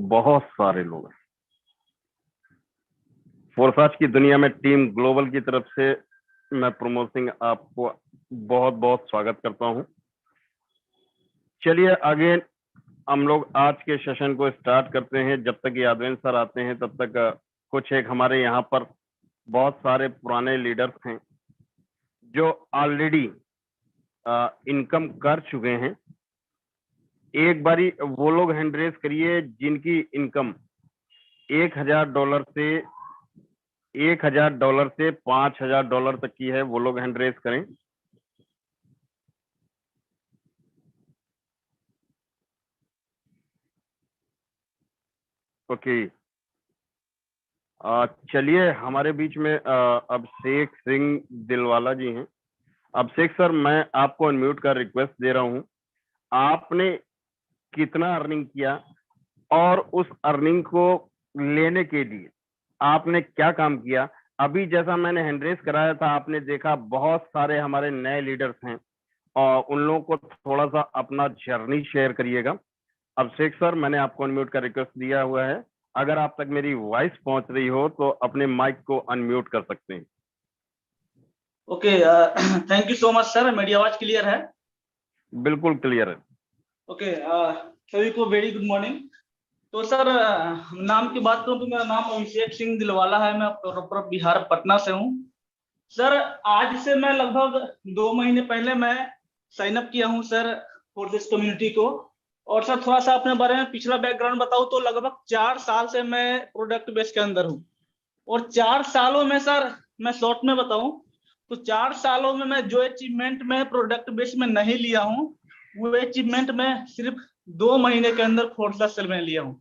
बहुत सारे लोग हैं। फोर्साज की दुनिया में टीम ग्लोबल की तरफ से मैं प्रमोद सिंह आपको बहुत बहुत स्वागत करता हूं। चलिए आगे हम लोग आज के सेशन को स्टार्ट करते हैं। जब तक यादवेंद्र सर आते हैं तब तक कुछ एक हमारे यहाँ पर बहुत सारे पुराने लीडर्स हैं जो ऑलरेडी इनकम कर चुके हैं। एक बारी वो लोग हैंड रेज करिए जिनकी इनकम $1000 से $5000 तक की है, वो लोग हैंड रेज करें। ओके, चलिए हमारे बीच में अभिषेक सिंह दिलवाला जी हैं। अभिषेक सर, मैं आपको अनम्यूट का रिक्वेस्ट दे रहा हूं। आपने कितना अर्निंग किया और उस अर्निंग को लेने के लिए आपने क्या काम किया? अभी जैसा मैंने हैंडरेस कराया था, आपने देखा बहुत सारे हमारे नए लीडर्स हैं और उन लोगों को थोड़ा सा अपना जर्नी शेयर करिएगा। अभिषेक सर, मैंने आपको अनम्यूट का रिक्वेस्ट दिया हुआ है। अगर आप तक मेरी वॉइस पहुंच रही हो तो अपने माइक को अनम्यूट कर सकते हैं। Okay, thank you so much sir. मेरी आवाज क्लियर है? बिल्कुल क्लियर है। ओके, सभी को वेरी गुड मॉर्निंग। तो सर, नाम की बात करूं तो मेरा नाम अभिषेक सिंह दिलवाला है। मैं प्रॉपर बिहार पटना से हूं। सर, आज से मैं लगभग 2 महीने पहले मैं साइन अप किया हूं सर फॉर दिस कम्युनिटी को। और सर थोड़ा सा अपने बारे में पिछला बैकग्राउंड बताऊं तो लगभग 4 साल से मैं प्रोडक्ट बेस के अंदर हूं। और 4 सालों में सर मैं शॉर्ट में बताऊं तो 4 सालों में मैं जो अचीवमेंट में प्रोडक्ट बेस में नहीं लिया हूं, वो अचीवमेंट में सिर्फ 2 महीने के अंदर फोर्साज से मैं लिया हूं।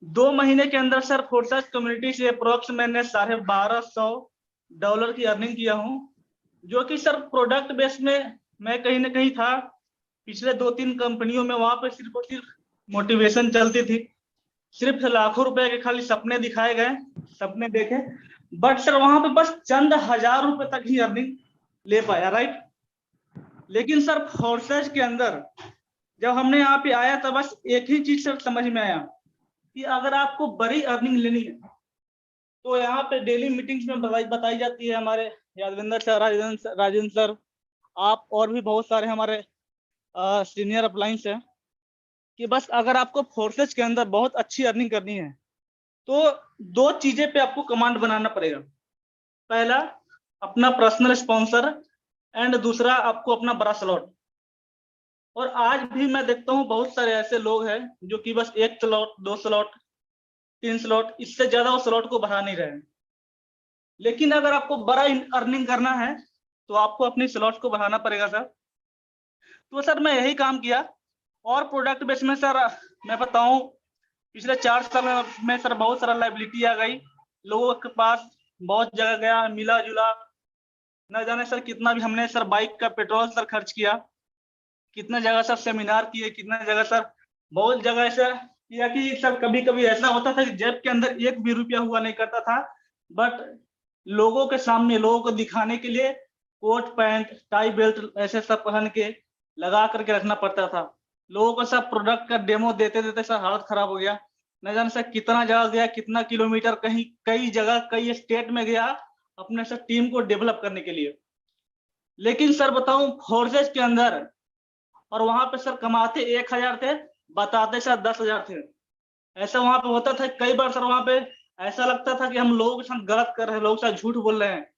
2 महीने के अंदर सर फोर्साज कम्युनिटी से अप्रोक्स मैंने $1200 की अर्निंग किया हूं, जो कि सर प्रोडक्ट बेस में मैं कहीं ना कहीं था। पिछले 2-3 कंपनियों में वहां पे सिर्फ और सिर्फ मोटिवेशन चलती थी, सिर्फ लाखों रुपए के खाली सपने दिखाए गए, सपने देखे, बट सर वहां पे बस चंद हजार रुपए तक ही अर्निंग ले पाया, राइट। लेकिन सर फोर्सेज के अंदर जब हमने यहाँ पे आया था, बस एक ही चीज सर समझ में आया कि अगर आपको बड़ी अर्निंग लेनी है तो यहाँ पे डेली मीटिंग्स में बताई जाती है। हमारे यादवेंद्र सर, राजेंद्र सर, आप और भी बहुत सारे हमारे सीनियर अपलाइंस है कि बस अगर आपको फोर्सेज के अंदर बहुत अच्छी अर्निंग करनी है तो 2 चीजें पे आपको कमांड बनाना पड़ेगा। पहला, अपना पर्सनल स्पॉन्सर, एंड दूसरा आपको अपना बड़ा स्लॉट। और आज भी मैं देखता हूँ बहुत सारे ऐसे लोग हैं जो कि बस 1 स्लॉट, 2 स्लॉट, 3 स्लॉट, इससे ज्यादा वो स्लॉट को बढ़ा नहीं रहे हैं। लेकिन अगर आपको बड़ा अर्निंग करना है तो आपको अपनी स्लॉट को बढ़ाना पड़ेगा सर। तो सर मैं यही काम किया। और प्रोडक्ट बेस में सर मैं बताऊं, पिछले 4 साल में सर बहुत सारा लाइबिलिटी आ गई, लोगों के पास बहुत जगह गया, मिला जुला, न जाने सर कितना भी हमने सर बाइक का पेट्रोल सर खर्च किया, कितना जगह सर सेमिनार किए, कितना जगह सर बहुत जगह ऐसा किया कि सर कभी कभी ऐसा होता था कि जेब के अंदर 1 भी रुपया हुआ नहीं करता था, बट लोगों के सामने, लोगों को दिखाने के लिए कोट पैंट टाई बेल्ट ऐसे सब पहन के लगा करके रखना पड़ता था। लोगों को सब प्रोडक्ट का डेमो देते देते सर हालत खराब हो गया। न जाने सर कितना जगह गया, कितना किलोमीटर, कहीं कई जगह कई स्टेट में गया अपने सर टीम को डेवलप करने के लिए। लेकिन सर बताऊं, फोर्सेज के अंदर और वहां पे सर कमाते 1000 थे, बताते सर 10,000 थे। ऐसा वहां पे होता था कई बार सर, वहां पे ऐसा लगता था कि हम लोगों के साथ गलत कर रहे हैं, लोग साथ झूठ बोल रहे हैं।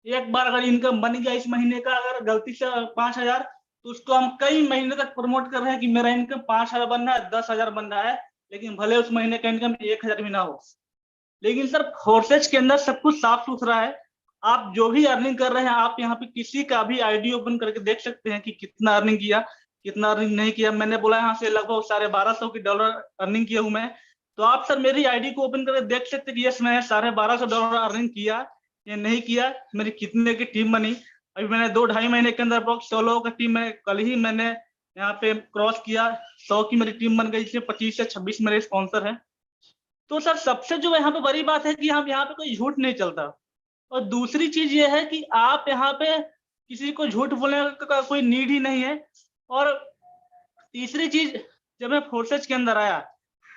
एक बार अगर इनकम बन गया इस महीने का अगर गलती से 5,000, तो उसको हम कई महीने तक प्रमोट कर रहे हैं कि मेरा इनकम 5,000 बन रहा है, 10,000 बन रहा है, लेकिन भले उस महीने का इनकम 1,000 भी ना हो। लेकिन सर फोर्सेज के अंदर सब कुछ साफ सुथरा है। आप जो भी अर्निंग कर रहे हैं, आप यहाँ पे किसी का भी आईडी ओपन करके देख सकते हैं कि कितना अर्निंग किया, कितना अर्निंग नहीं किया। मैंने बोला यहाँ से लगभग $1250 अर्निंग किया हूँ मैं। तो आप सर मेरी आईडी को ओपन करके देख सकते हैं कि यस, मैं $1250 अर्निंग किया या नहीं किया, मेरी कितने की टीम बनी। अभी मैंने 2-2.5 महीने के अंदर 100 लोगों का टीम में कल ही मैंने यहाँ पे क्रॉस किया, 100 की मेरी टीम बन गई, जिसमें 25 से 26 मेरे स्पॉन्सर है। तो सर सबसे जो यहाँ पे बड़ी बात है कि हम यहाँ पे कोई झूठ नहीं चलता। और दूसरी चीज ये है कि आप यहाँ पे किसी को झूठ बोलने का कोई नीड ही नहीं है। और तीसरी चीज, जब मैं फोर्सेज के अंदर आया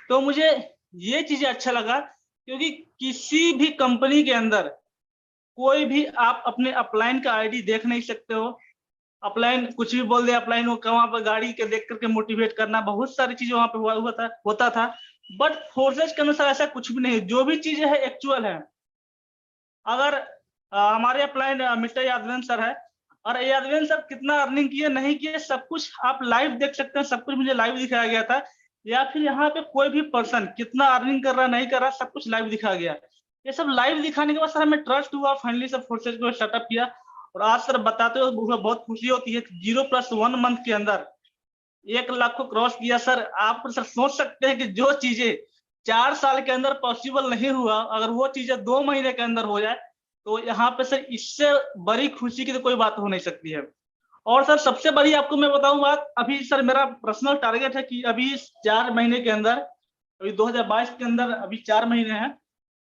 तो मुझे ये चीजें अच्छा लगा, क्योंकि किसी भी कंपनी के अंदर कोई भी आप अपने अपलाइन का आईडी देख नहीं सकते हो। अपलाइन कुछ भी बोल दे, अपलाइन को वहां पर गाड़ी के देख करके मोटिवेट करना, बहुत सारी चीजें वहां पे होता था। बट फोर्सेज के अनुसार ऐसा कुछ भी नहीं, जो भी चीजें है एक्चुअल है। अगर हमारे अपलाइन मिस्टर यादवेन सर है, और यादवेन सर कितना अर्निंग किए नहीं किए सब कुछ आप लाइव देख सकते हैं, सब कुछ मुझे लाइव दिखाया गया था। या फिर यहाँ पे कोई भी पर्सन कितना अर्निंग कर रहा नहीं कर रहा, सब कुछ लाइव दिखाया गया। ये सब लाइव दिखाने के बाद सर हमें ट्रस्ट हुआ, फाइनली सब फोर्सेज को सेटअप किया। और आज सर बताते हुए बहुत खुशी होती है, 0+1 मंथ के अंदर 1 लाख को क्रॉस किया। सर आप सर सोच सकते हैं कि जो चीजें 4 साल के अंदर पॉसिबल नहीं हुआ, अगर वो चीजें 2 महीने के अंदर हो जाए, तो यहाँ पे सर इससे बड़ी खुशी की तो कोई बात हो नहीं सकती है। और सर सबसे बड़ी आपको मैं बताऊं बात, अभी सर मेरा पर्सनल टारगेट है कि अभी 4 महीने के अंदर, अभी 2022 के अंदर अभी 4 महीने हैं,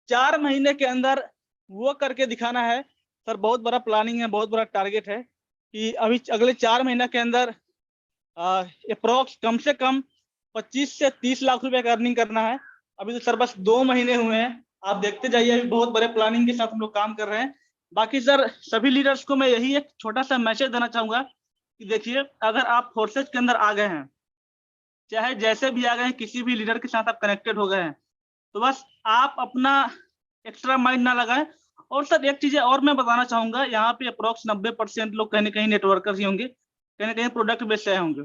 4 महीने के अंदर वो करके दिखाना है। सर बहुत बड़ा प्लानिंग है, बहुत बड़ा टारगेट है कि अभी अगले 4 महीने के अंदर अप्रोक्स कम से कम 25 से 30 लाख रुपए का अर्निंग करना है। अभी तो सर बस 2 महीने हुए हैं, आप देखते जाइए, अभी बहुत बड़े प्लानिंग के साथ हम लोग काम कर रहे हैं। बाकी सर सभी लीडर्स को मैं यही एक छोटा सा मैसेज देना चाहूंगा कि देखिए, अगर आप फोर्सेज के अंदर आ गए हैं, चाहे जैसे भी आ गए हैं, किसी भी लीडर के साथ आप कनेक्टेड हो गए हैं, तो बस आप अपना एक्स्ट्रा माइंड ना लगाएं। और सर एक चीज और मैं बताना चाहूंगा, यहाँ पे अप्रोक्स 90% लोग कहीं ना कहीं नेटवर्कर्स ही होंगे, कहीं ना कहीं प्रोडक्ट बेच से होंगे।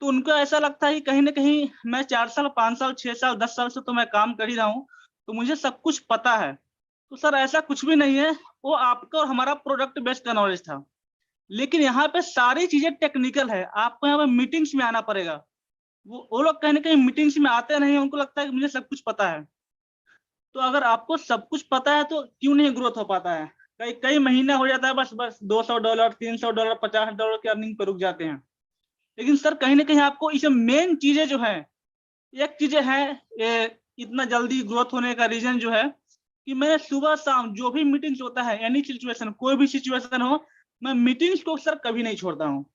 तो उनको ऐसा लगता है कि कहीं ना कहीं मैं 4 साल 5 साल 6 साल 10 साल से तो मैं काम कर ही रहा हूँ, तो मुझे सब कुछ पता है। तो सर ऐसा कुछ भी नहीं है, वो आपका और हमारा प्रोडक्ट बेस्ड का नॉलेज था। लेकिन यहाँ पे सारी चीजें टेक्निकल है, आपको यहाँ पे मीटिंग्स में आना पड़ेगा। वो लोग कहीं ना कहीं मीटिंग्स में आते नहीं, उनको लगता है कि मुझे सब कुछ पता है। तो अगर आपको सब कुछ पता है तो क्यों नहीं ग्रोथ हो पाता है? कई कई महीना हो जाता है, बस बस $200 $300 $50 की अर्निंग पर रुक जाते हैं। लेकिन सर कहीं ना कहीं आपको इसे मेन चीजें जो है, एक चीजें है इतना जल्दी ग्रोथ होने का रीजन जो है कि मैं सुबह शाम जो भी मीटिंग्स होता है, एनी सिचुएशन, कोई भी सिचुएशन हो, मैं मीटिंग्स को सर कभी नहीं छोड़ता हूँ।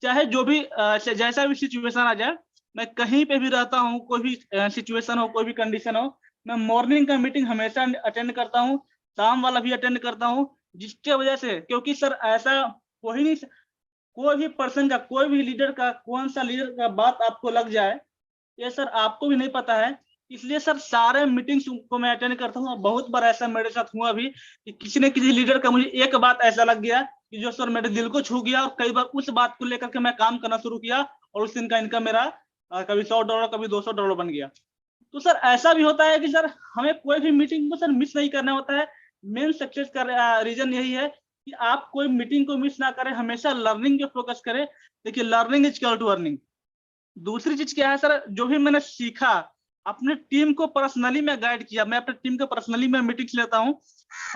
चाहे जो भी जैसा भी सिचुएशन आ जाए, मैं कहीं पे भी रहता हूँ, कोई भी सिचुएशन हो, कोई भी कंडीशन हो, मैं मॉर्निंग का मीटिंग हमेशा अटेंड करता हूँ, शाम वाला भी अटेंड करता हूँ। जिसके वजह से, क्योंकि सर ऐसा कोई नहीं, कोई भी पर्सन का, कोई भी लीडर का, कौन सा लीडर का बात आपको लग जाए, ये सर आपको भी नहीं पता है। इसलिए सर सारे मीटिंग्स को मैं अटेंड करता हूँ। बहुत बार ऐसा मेरे साथ हुआ भी कि किसी न किसी लीडर का मुझे एक बात ऐसा लग गया कि जो सर मेरे दिल को छू गया, और कई बार उस बात को लेकर के मैं काम करना शुरू किया, और उस दिन का इनकम मेरा कभी $100 कभी $200 बन गया। तो सर ऐसा भी होता है कि सर हमें कोई भी मीटिंग को सर मिस नहीं करना होता है। मेन सक्सेस का रीजन यही है कि आप कोई मीटिंग को मिस ना करें, हमेशा लर्निंग पे फोकस करें। देखिए, learning is equal to earning. दूसरी चीज क्या है सर, जो भी मैंने सीखा, अपने टीम को पर्सनली मैं गाइड किया, मैं अपने टीम को पर्सनली मैं मीटिंग्स लेता हूँ,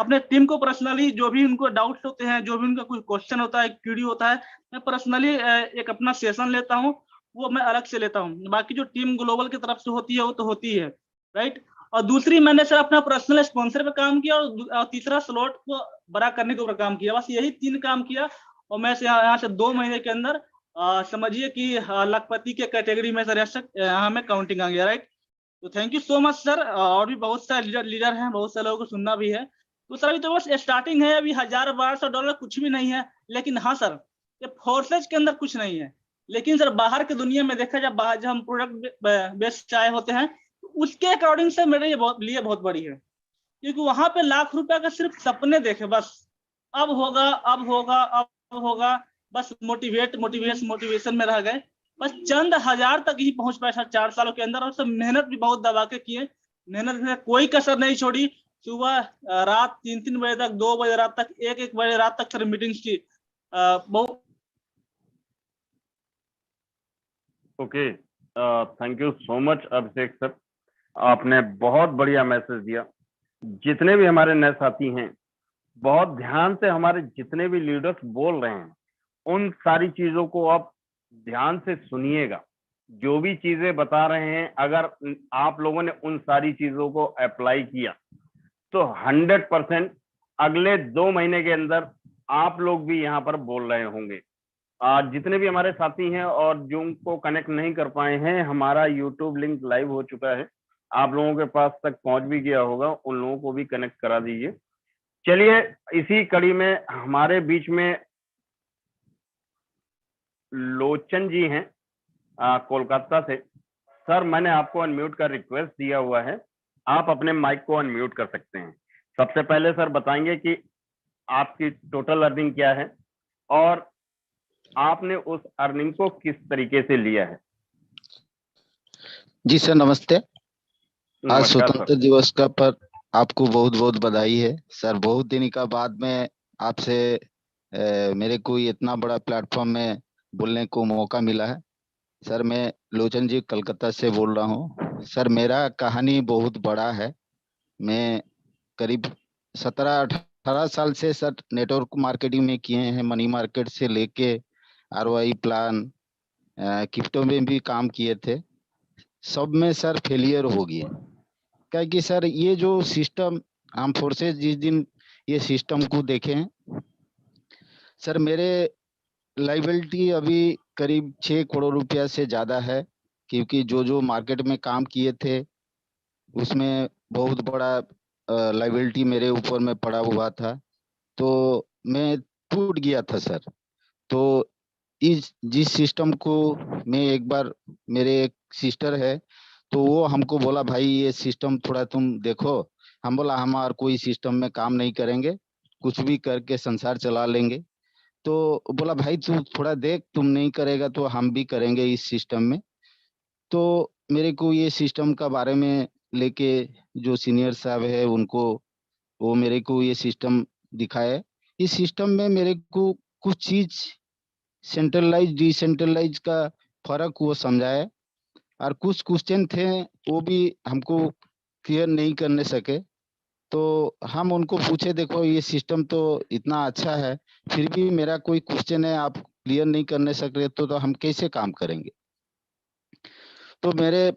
अपने टीम को पर्सनली जो भी उनको डाउट्स होते हैं, जो भी उनका कोई क्वेश्चन होता है, क्यूरी होता है, मैं पर्सनली एक अपना सेशन लेता हूँ, वो मैं अलग से लेता हूँ। बाकी जो टीम ग्लोबल की तरफ से होती है वो तो होती है, राइट। और दूसरी, मैंने सर अपना पर्सनल स्पॉन्सर पे काम किया, और तीसरा स्लॉट को बड़ा करने के ऊपर काम किया। बस यही 3 काम किया, और मैं यहाँ से 2 महीने के अंदर समझिए कि लखपति के कैटेगरी में सर यहाँ में काउंटिंग आ गया, राइट। तो thank you so much sir. और भी बहुत सारे लीडर हैं, बहुत सारे लोगों को सुनना भी है। तो सर अभी तो बस स्टार्टिंग है, अभी $1000-1200 कुछ भी नहीं है। लेकिन हाँ सर, ये फोर्सेज के अंदर कुछ नहीं है। लेकिन सर बाहर की दुनिया में देखा जाए, बाहर जब हम प्रोडक्ट बेस्ड चाहे होते हैं, तो उसके अकॉर्डिंग से मेरे लिए बहुत बड़ी है। क्योंकि वहां पे लाख रुपए का सिर्फ सपने देखे, बस अब होगा अब होगा अब होगा, बस मोटिवेशन में रह गए। बस चंद हजार तक ही पहुंच पाए सर 4 सालों के अंदर। और सब मेहनत भी बहुत दबा के किए, मेहनत में कोई कसर नहीं छोड़ी। सुबह रात 3-3 बजे तक, 2 बजे रात तक, 1-1 बजे रात तक सर मीटिंग्स की बहुत। Okay, thank you so much Abhishek sir, आपने बहुत बढ़िया मैसेज दिया। जितने भी हमारे नए साथी हैं, बहुत ध्यान से हमारे जितने भी लीडर्स बोल रहे हैं, उन सारी चीजों को आप ध्यान से सुनिएगा। जो भी चीजें बता रहे हैं, अगर आप लोगों ने उन सारी चीजों को अप्लाई किया, तो 100% अगले 2 महीने के अंदर आप लोग भी यहाँ पर बोल रहे होंगे। आज जितने भी हमारे साथी हैं और जो को कनेक्ट नहीं कर पाए हैं, हमारा यूट्यूब लिंक लाइव हो चुका है, आप लोगों के पास तक पहुंच भी गया होगा, उन लोगों को भी कनेक्ट करा दीजिए। चलिए, इसी कड़ी में हमारे बीच में लोचन जी हैं कोलकाता से। सर, मैंने आपको अनम्यूट का रिक्वेस्ट दिया हुआ है, आप अपने माइक को अनम्यूट कर सकते हैं। सबसे पहले सर बताएंगे कि आपकी टोटल अर्निंग क्या है और आपने उस अर्निंग को किस तरीके से लिया है। जी सर, नमस्ते। आज नमस्कार स्वतंत्र सर। दिवस का पर आपको बहुत बहुत बधाई है सर। बहुत दिन का बाद में आपसे मेरे को ये इतना बड़ा प्लेटफॉर्म में बोलने को मौका मिला है। सर, मैं लोचन जी कलकत्ता से बोल रहा हूँ। सर, मेरा कहानी बहुत बड़ा है। मैं करीब 17-18 साल से सर नेटवर्क मार्केटिंग में किए हैं। मनी मार्केट से लेके आरओआई प्लान, क्रिप्टो में भी काम किए थे। सब में सर फेलियर हो गए। क्या कि सर ये जो सिस्टम, आर्म फोर्सेस जिस दिन ये सिस्टम को देखें सर, मेरे लाइबिलिटी अभी करीब 6 करोड़ रुपया से ज्यादा है। क्योंकि जो जो मार्केट में काम किए थे उसमें बहुत बड़ा लाइबिलिटी मेरे ऊपर में पड़ा हुआ था। तो मैं टूट गया था सर। तो इस जिस सिस्टम को मैं एक बार, मेरे एक सिस्टर है तो वो हमको बोला, भाई ये सिस्टम थोड़ा तुम देखो। हम बोला, हम और कोई सिस्टम में काम नहीं करेंगे, कुछ भी करके संसार चला लेंगे। तो बोला, भाई तू थोड़ा देख, तुम नहीं करेगा तो हम भी करेंगे इस सिस्टम में। तो मेरे को ये सिस्टम का बारे में लेके जो सीनियर साहब है उनको, वो मेरे को ये सिस्टम दिखाए। इस सिस्टम में मेरे को कुछ चीज सेंट्रलाइज डिसेंट्रलाइज का फर्क वो समझाए। और कुछ क्वेश्चन थे वो भी हमको क्लियर नहीं करने सके। तो हम उनको पूछे, देखो ये सिस्टम तो इतना अच्छा है, फिर भी मेरा कोई क्वेश्चन है आप क्लियर नहीं करने सक रहे, तो हम कैसे काम करेंगे। तो मेरे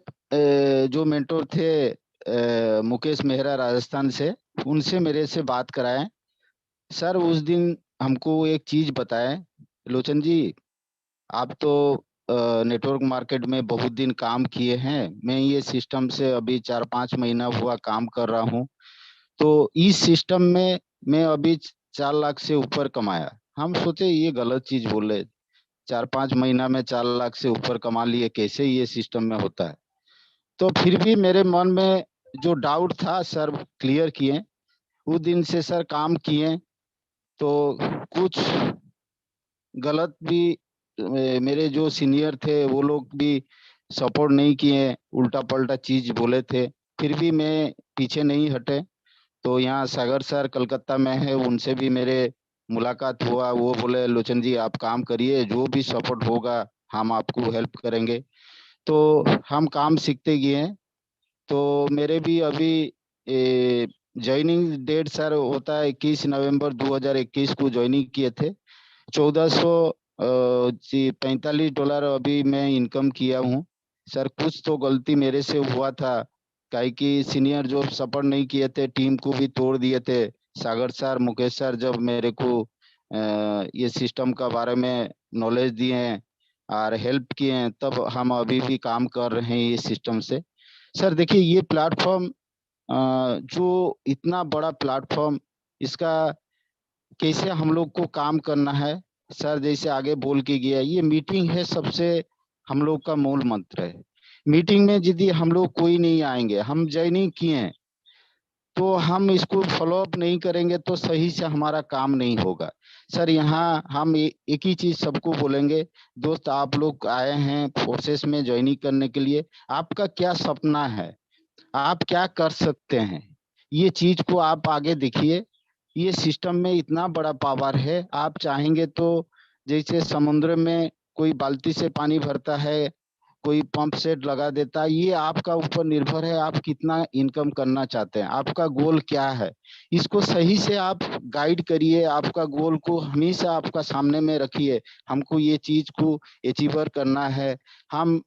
जो मेंटोर थे मुकेश मेहरा राजस्थान से, उनसे मेरे से बात कराए। सर उस दिन हमको एक चीज बताए, लोचन जी आप तो नेटवर्क मार्केट में बहुत दिन काम किए हैं, मैं ये सिस्टम से अभी 4-5 महीना हुआ काम कर रहा हूँ। तो इस सिस्टम में मैं अभी 4 लाख से ऊपर कमाया। हम सोचे ये गलत चीज बोले, 4-5 महीना में 4 लाख से ऊपर कमा लिए, कैसे ये सिस्टम में होता है। तो फिर भी मेरे मन में जो डाउट था सर क्लियर किए। उस दिन से सर काम किए। तो कुछ गलत भी मेरे जो सीनियर थे वो लोग भी सपोर्ट नहीं किए, उल्टा पल्टा चीज बोले थे, फिर भी मैं पीछे नहीं हटे। तो यहाँ सागर सर कलकत्ता में है, उनसे भी मेरे मुलाकात हुआ। वो बोले, लोचन जी आप काम करिए, जो भी सपोर्ट होगा हम आपको हेल्प करेंगे। तो हम काम सीखते गए। तो मेरे भी अभी ज्वाइनिंग डेट सर होता है 21 नवंबर 2021 को ज्वाइनिंग किए थे। 1445 डॉलर अभी मैं इनकम किया हूँ। सर कुछ तो गलती मेरे से हुआ था, काहे कि सीनियर जो सपोर्ट नहीं किए थे, टीम को भी तोड़ दिए थे। सागर सर, मुकेश सर जब मेरे को ये सिस्टम का बारे में नॉलेज दिए हैं और हेल्प किए हैं, तब हम अभी भी काम कर रहे हैं ये सिस्टम से। सर देखिए, ये प्लेटफॉर्म जो इतना बड़ा प्लेटफॉर्म, इसका कैसे हम लोग को काम करना है। सर जैसे आगे बोल के गया, ये मीटिंग है सबसे हम लोग का मूल मंत्र है। मीटिंग में यदि हम लोग कोई नहीं आएंगे, हम ज्वाइनिंग किए हैं, तो हम इसको फॉलो अप नहीं करेंगे तो सही से हमारा काम नहीं होगा। सर यहाँ हम एक ही चीज सबको बोलेंगे, दोस्त आप लोग आए हैं फोर्सेस में ज्वाइनिंग करने के लिए, आपका क्या सपना है, आप क्या कर सकते हैं, ये चीज को आप आगे देखिए। ये सिस्टम में इतना बड़ा पावर है, आप चाहेंगे तो जैसे समुद्र में कोई बाल्टी से पानी भरता है, कोई पंप सेट लगा देता है, ये आपका ऊपर निर्भर है, आप कितना इनकम करना चाहते हैं, आपका गोल क्या है। इसको सही से आप गाइड करिए, आपका गोल को हमेशा आपका सामने में रखिए। हमको ये चीज को अचीवर करना है, हम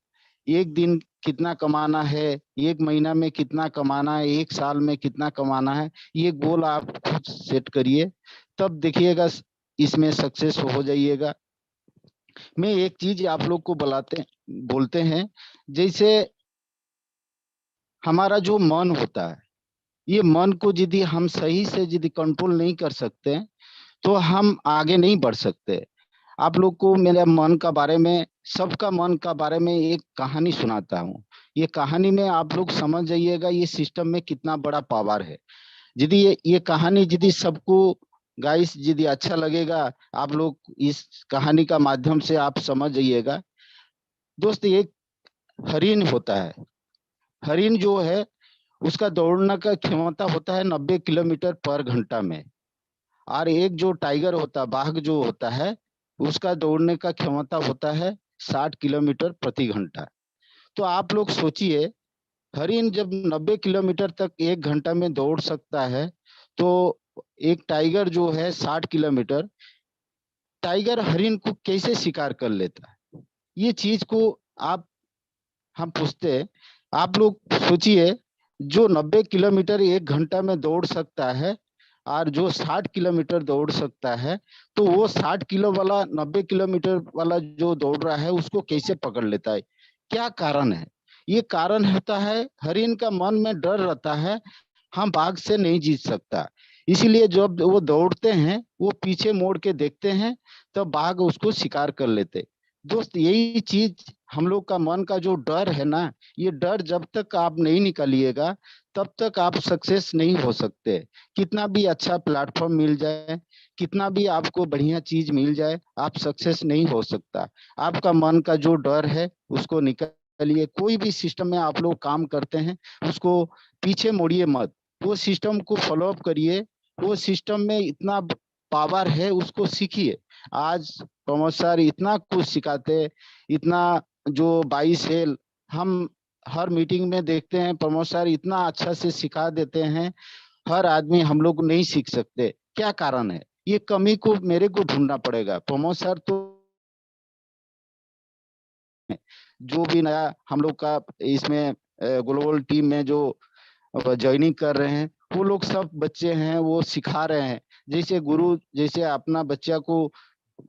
एक दिन कितना कमाना है, एक महीना में कितना कमाना है, एक साल में कितना कमाना है, ये गोल आप खुद सेट करिए, तब देखिएगा इसमें सक्सेस हो जाइएगा। मैं एक चीज आप लोग को बोलते हैं, जैसे हमारा जो मन होता है, ये मन को यदि हम सही से यदि कंट्रोल नहीं कर सकते तो हम आगे नहीं बढ़ सकते। आप लोग को मेरे मन का बारे में, सबका मन का बारे में एक कहानी सुनाता हूँ। ये कहानी में आप लोग समझ जाइएगा ये सिस्टम में कितना बड़ा पावर है। यदि ये कहानी यदि सबको गाइस यदि अच्छा लगेगा, आप लोग इस कहानी का माध्यम से आप समझ जाइएगा। दोस्त, एक हरिण होता है। हरिण जो है उसका दौड़ने का क्षमता होता है 90 किलोमीटर पर घंटा में। और एक जो टाइगर होता है, बाघ जो होता है, उसका दौड़ने का क्षमता होता है 60 किलोमीटर प्रति घंटा। तो आप लोग सोचिए, हरिण जब 90 किलोमीटर तक 1 घंटा में दौड़ सकता है, तो एक टाइगर जो है 60 किलोमीटर, टाइगर हरिण को कैसे शिकार कर लेता है? ये चीज को आप हम पूछते हैं। आप लोग सोचिए, जो 90 किलोमीटर 1 घंटा में दौड़ सकता है और जो 60 किलोमीटर दौड़ सकता है, तो वो 60 किलो वाला 90 किलोमीटर वाला जो दौड़ रहा है उसको कैसे पकड़ लेता है? क्या कारण है? ये कारण होता है हरिण का मन में डर रहता है, हम बाघ से नहीं जीत सकता। इसीलिए जब वो दौड़ते हैं वो पीछे मोड़ के देखते हैं, तो बाघ उसको शिकार कर लेते। दोस्त, यही चीज हम लोग का मन का जो डर है ना, ये डर जब तक आप नहीं निकालिएगा तब तक आप सक्सेस नहीं हो सकते। कितना भी अच्छा प्लेटफॉर्म मिल जाए, कितना भी आपको बढ़िया चीज मिल जाए, आप सक्सेस नहीं हो सकता। आपका मन का जो डर है उसको निकालिए। कोई भी सिस्टम में आप लोग काम करते हैं उसको पीछे मोड़िए मत, वो सिस्टम को फॉलो अप करिए। वो सिस्टम में इतना पावर है, उसको सीखिए। आज प्रमोद सर इतना कुछ सिखाते, इतना जो 22 है, हम हर मीटिंग में देखते हैं प्रमोद सर इतना अच्छा से सिखा देते हैं। हर आदमी हम लोग नहीं सीख सकते, क्या कारण है? ये कमी को मेरे को ढूंढना पड़ेगा। प्रमोद सर तो जो भी नया हम लोग का इसमें ग्लोबल टीम में जो ज्वाइनिंग कर रहे हैं, वो लोग सब बच्चे हैं, वो सिखा रहे हैं। जैसे गुरु जैसे अपना बच्चा को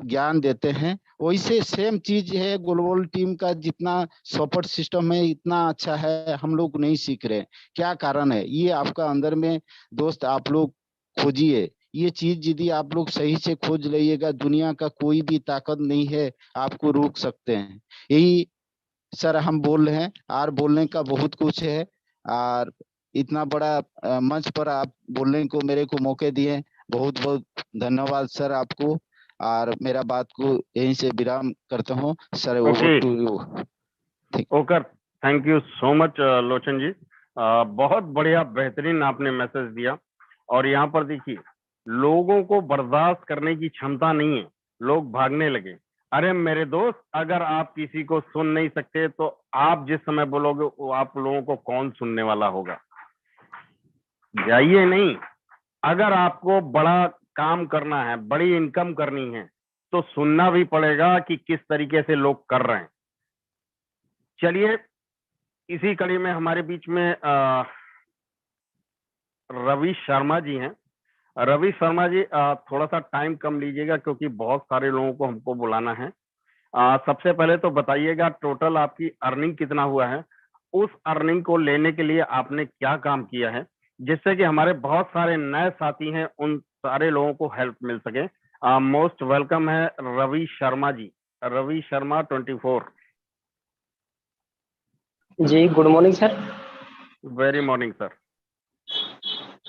ज्ञान देते हैं, वैसे सेम चीज है ग्लोबल टीम का। जितना सपोर्ट सिस्टम है इतना अच्छा है, हम लोग नहीं सीख रहे। क्या कारण है? ये आपका अंदर में दोस्त आप लोग खोजिए। ये चीज यदि आप लोग सही से खोज लीजिएगा, दुनिया का कोई भी ताकत नहीं है आपको रोक सकते हैं। यही सर हम बोल रहे हैं, और बोलने का बहुत कुछ है। और इतना बड़ा मंच पर आप बोलने को मेरे को मौके दिए, बहुत बहुत धन्यवाद सर आपको। और मेरा बात को यहीं से विराम करता हूँ sir. Over okay to you. ओकर, thank you so much Lochan ji. बहुत बढ़िया, बेहतरीन आपने मैसेज दिया। और यहाँ पर देखिए, लोगों को बर्दाश्त करने की क्षमता नहीं है, लोग भागने लगे। अरे मेरे दोस्त, अगर आप किसी को सुन नहीं सकते तो आप जिस समय बोलोगे वो आप लोगों को कौन सुनने वाला होगा? जाइए नहीं। अगर आपको बड़ा काम करना है, बड़ी इनकम करनी है, तो सुनना भी पड़ेगा कि किस तरीके से लोग कर रहे हैं। चलिए, इसी कड़ी में हमारे बीच में रवि शर्मा जी हैं। रवि शर्मा जी, थोड़ा सा टाइम कम लीजिएगा क्योंकि बहुत सारे लोगों को हमको बुलाना है। सबसे पहले तो बताइएगा टोटल आपकी अर्निंग कितना हुआ है, उस अर्निंग को लेने के लिए आपने क्या काम किया है, जिससे कि हमारे बहुत सारे नए साथी हैं उन सारे लोगों को हेल्प मिल सके। मोस्ट वेलकम है रवि शर्मा जी। रवि शर्मा 24। जी good morning sir. Very morning sir.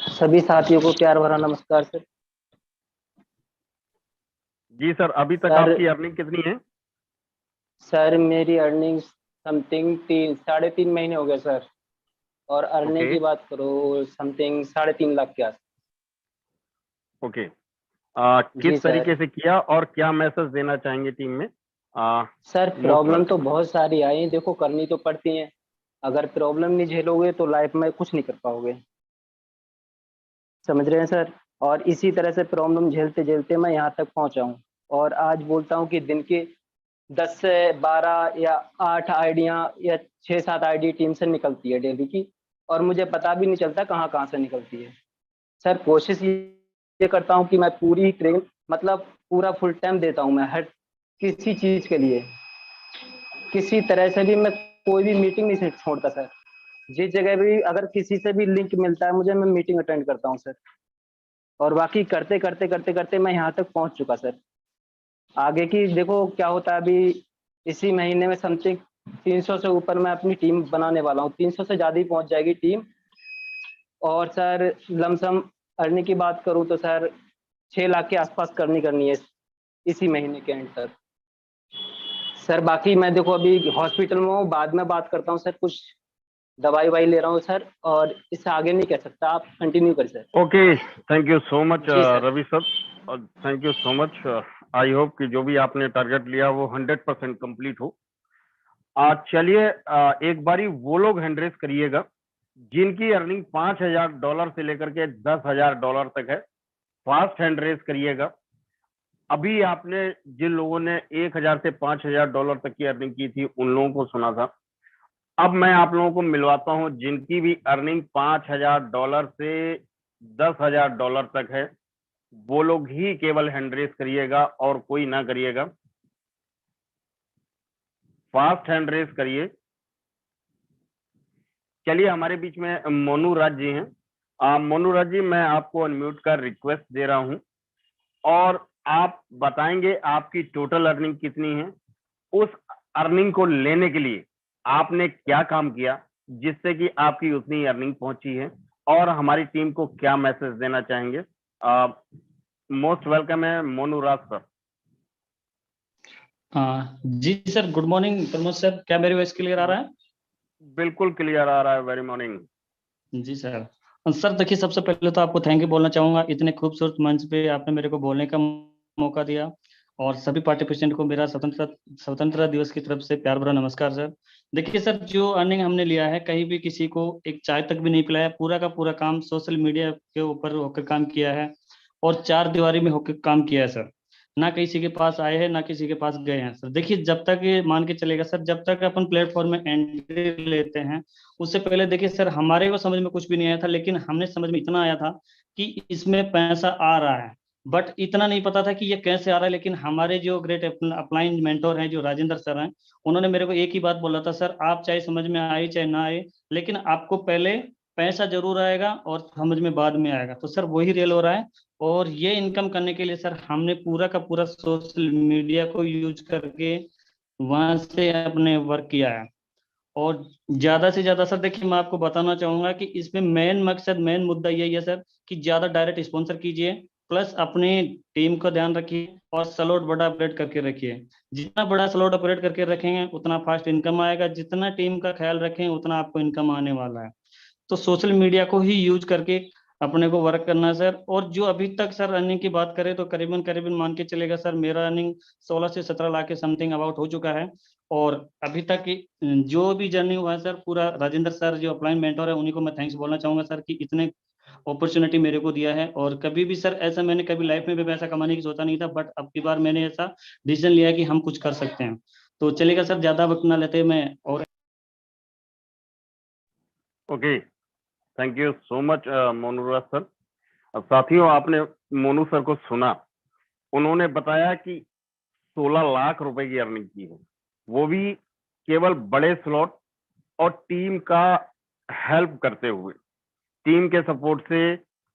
सभी साथियों को प्यार भरा नमस्कार सर। जी सर, अभी तक सर आपकी अर्निंग कितनी है? सर मेरी अर्निंग समथिंग 3.5 महीने हो गए सर। और अर्निंग ओके की बात करो समथिंग 3.5 लाख के आस। ओके। जी किस सर। तरीके से किया और क्या मैसेज देना चाहेंगे टीम में? सर मोस्ट प्रॉब्लम तो वेलकम। बहुत सारी आई, देखो करनी तो पड़ती हैं। अगर प्रॉब्लम नहीं झेलोगे तो लाइफ में कुछ नहीं कर पाओगे, समझ रहे हैं सर। और इसी तरह से प्रॉब्लम झेलते झेलते मैं यहाँ तक पहुँचा हूँ। और आज बोलता हूँ कि दिन के 10 से 12 या 8 आइडियाँ या 6-7 आईडी टीम से निकलती है डेली की। और मुझे पता भी नहीं चलता कहाँ कहाँ से निकलती है। सर कोशिश ये करता हूँ कि मैं पूरी ट्रेन मतलब पूरा फुल टाइम देता हूँ मैं हर किसी चीज के लिए। किसी तरह से भी मैं कोई भी मीटिंग नहीं छोड़ता सर। जिस जगह भी अगर किसी से भी लिंक मिलता है मुझे, मैं मीटिंग अटेंड करता हूँ सर। और बाकी करते करते करते करते मैं यहाँ तक पहुँच चुका सर। आगे की देखो क्या होता है। अभी इसी महीने में समथिंग 300 से ऊपर मैं अपनी टीम बनाने वाला हूँ। 300 से ज़्यादा ही पहुँच जाएगी टीम। और सर लमसम अर्निंग की बात करूँ तो सर 6 लाख के आसपास करनी है इसी महीने के एंड तक सर। बाकी मैं देखो अभी हॉस्पिटल में हूँ, बाद में बात करता हूँ सर। कुछ दवाई वाई ले रहा हूँ सर, और इससे आगे नहीं कह सकता। आप कंटिन्यू करें sir. Okay, thank you so much जी सर। रवि सर, और thank you so much. I hope कि जो भी आपने टारगेट लिया वो 100% कंप्लीट हो। आज चलिए एक बारी वो लोग हैंड रेस करिएगा जिनकी अर्निंग $5,000 से लेकर के $10,000 तक है। फास्ट हैंड रेस करिएगा। अभी आपने जिन लोगों ने $1,000 से $5,000 तक की अर्निंग की थी उन लोगों को सुना था। अब मैं आप लोगों को मिलवाता हूं जिनकी भी अर्निंग $5,000 से $10,000 तक है। वो लोग ही केवल हैंड रेस करिएगा और कोई ना करिएगा। फास्ट हैंड रेस करिए। चलिए, हमारे बीच में मोनू राज जी हैं। मोनू राज जी, मैं आपको अनम्यूट का रिक्वेस्ट दे रहा हूं और आप बताएंगे आपकी टोटल अर्निंग कितनी है। उस अर्निंग को लेने के लिए आपने क्या काम किया जिससे कि आपकी उतनी अर्निंग पहुंची है, और हमारी टीम को क्या मैसेज देना चाहेंगे। मोस्ट वेलकम है मोनू राज सर। जी sir, good morning Pramod sir. क्या मेरी वॉइस क्लियर आ रहा है? बिल्कुल क्लियर आ रहा है। Very morning. जी सर। सर देखिए, सबसे पहले तो आपको थैंक यू बोलना चाहूंगा। इतने खूबसूरत मंच पे आपने मेरे को बोलने का मौका दिया, और सभी पार्टिसिपेंट को मेरा स्वतंत्रता दिवस की तरफ से प्यार भरा नमस्कार सर। देखिए सर, जो अर्निंग हमने लिया है, कहीं भी किसी को एक चाय तक भी नहीं पिलाया। पूरा का पूरा काम सोशल मीडिया के ऊपर होकर काम किया है, और 4 दीवारी में होकर काम किया है सर। ना किसी के पास आए हैं, ना किसी के पास गए हैं सर। देखिए, जब तक ये मान के चलेगा सर, जब तक अपन प्लेटफॉर्म में एंट्री लेते हैं, उससे पहले देखिए सर, हमारे को समझ में कुछ भी नहीं आया था, लेकिन हमने समझ में इतना आया था कि इसमें पैसा आ रहा है। बट इतना नहीं पता था कि ये कैसे आ रहा है। लेकिन हमारे जो ग्रेट अपलाइन मेंटोर हैं, जो राजेंद्र सर हैं, उन्होंने मेरे को एक ही बात बोला था, सर आप चाहे समझ में आए चाहे ना आए, लेकिन आपको पहले पैसा जरूर आएगा और समझ में बाद में आएगा। तो सर वही रियल हो रहा है। और ये इनकम करने के लिए सर हमने पूरा का पूरा सोशल मीडिया को यूज करके वहां से अपने वर्क किया है। और ज्यादा से ज्यादा सर देखिए, मैं आपको बताना चाहूंगा कि इसमें मेन मकसद, मेन मुद्दा यही है सर कि ज्यादा डायरेक्ट स्पॉन्सर कीजिए, प्लस अपनी टीम का ध्यान रखिए, और स्लॉट बड़ा अपडेट करके रखिए। जितना बड़ा स्लॉट अपडेट करके रखेंगे उतना फास्ट इनकम आएगा। जितना टीम का ख्याल रखें उतना आपको इनकम आने वाला है। तो सोशल मीडिया को ही यूज करके अपने को वर्क करना है सर। और जो अभी तक सर अर्निंग की बात करें तो करीबन करीबन मान के चलेगा सर, मेरा अर्निंग 16 से 17 लाख के समथिंग अबाउट हो चुका है। और अभी तक की जो भी जर्नी हुआ है सर, पूरा राजेंद्र सर जो अपलाइन मेंटोर है, उन्हीं को मैं थैंक्स बोलना चाहूंगा सर कि इतने अपॉर्चुनिटी मेरे को दिया है। और कभी भी सर ऐसा मैंने कभी लाइफ में भी पैसा कमाने की सोचा नहीं था, बट अब की बार मैंने ऐसा डिसीजन लिया कि हम कुछ कर सकते हैं। तो चलेगा सर, ज्यादा वक्त ना लेते मैं। और okay, thank you so much Monu Raj sir. अब साथियों, आपने मोनू सर को सुना। उन्होंने बताया कि 16 लाख रुपए की अर्निंग की है, वो भी केवल बड़े स्लॉट और टीम का हेल्प करते हुए, टीम के सपोर्ट से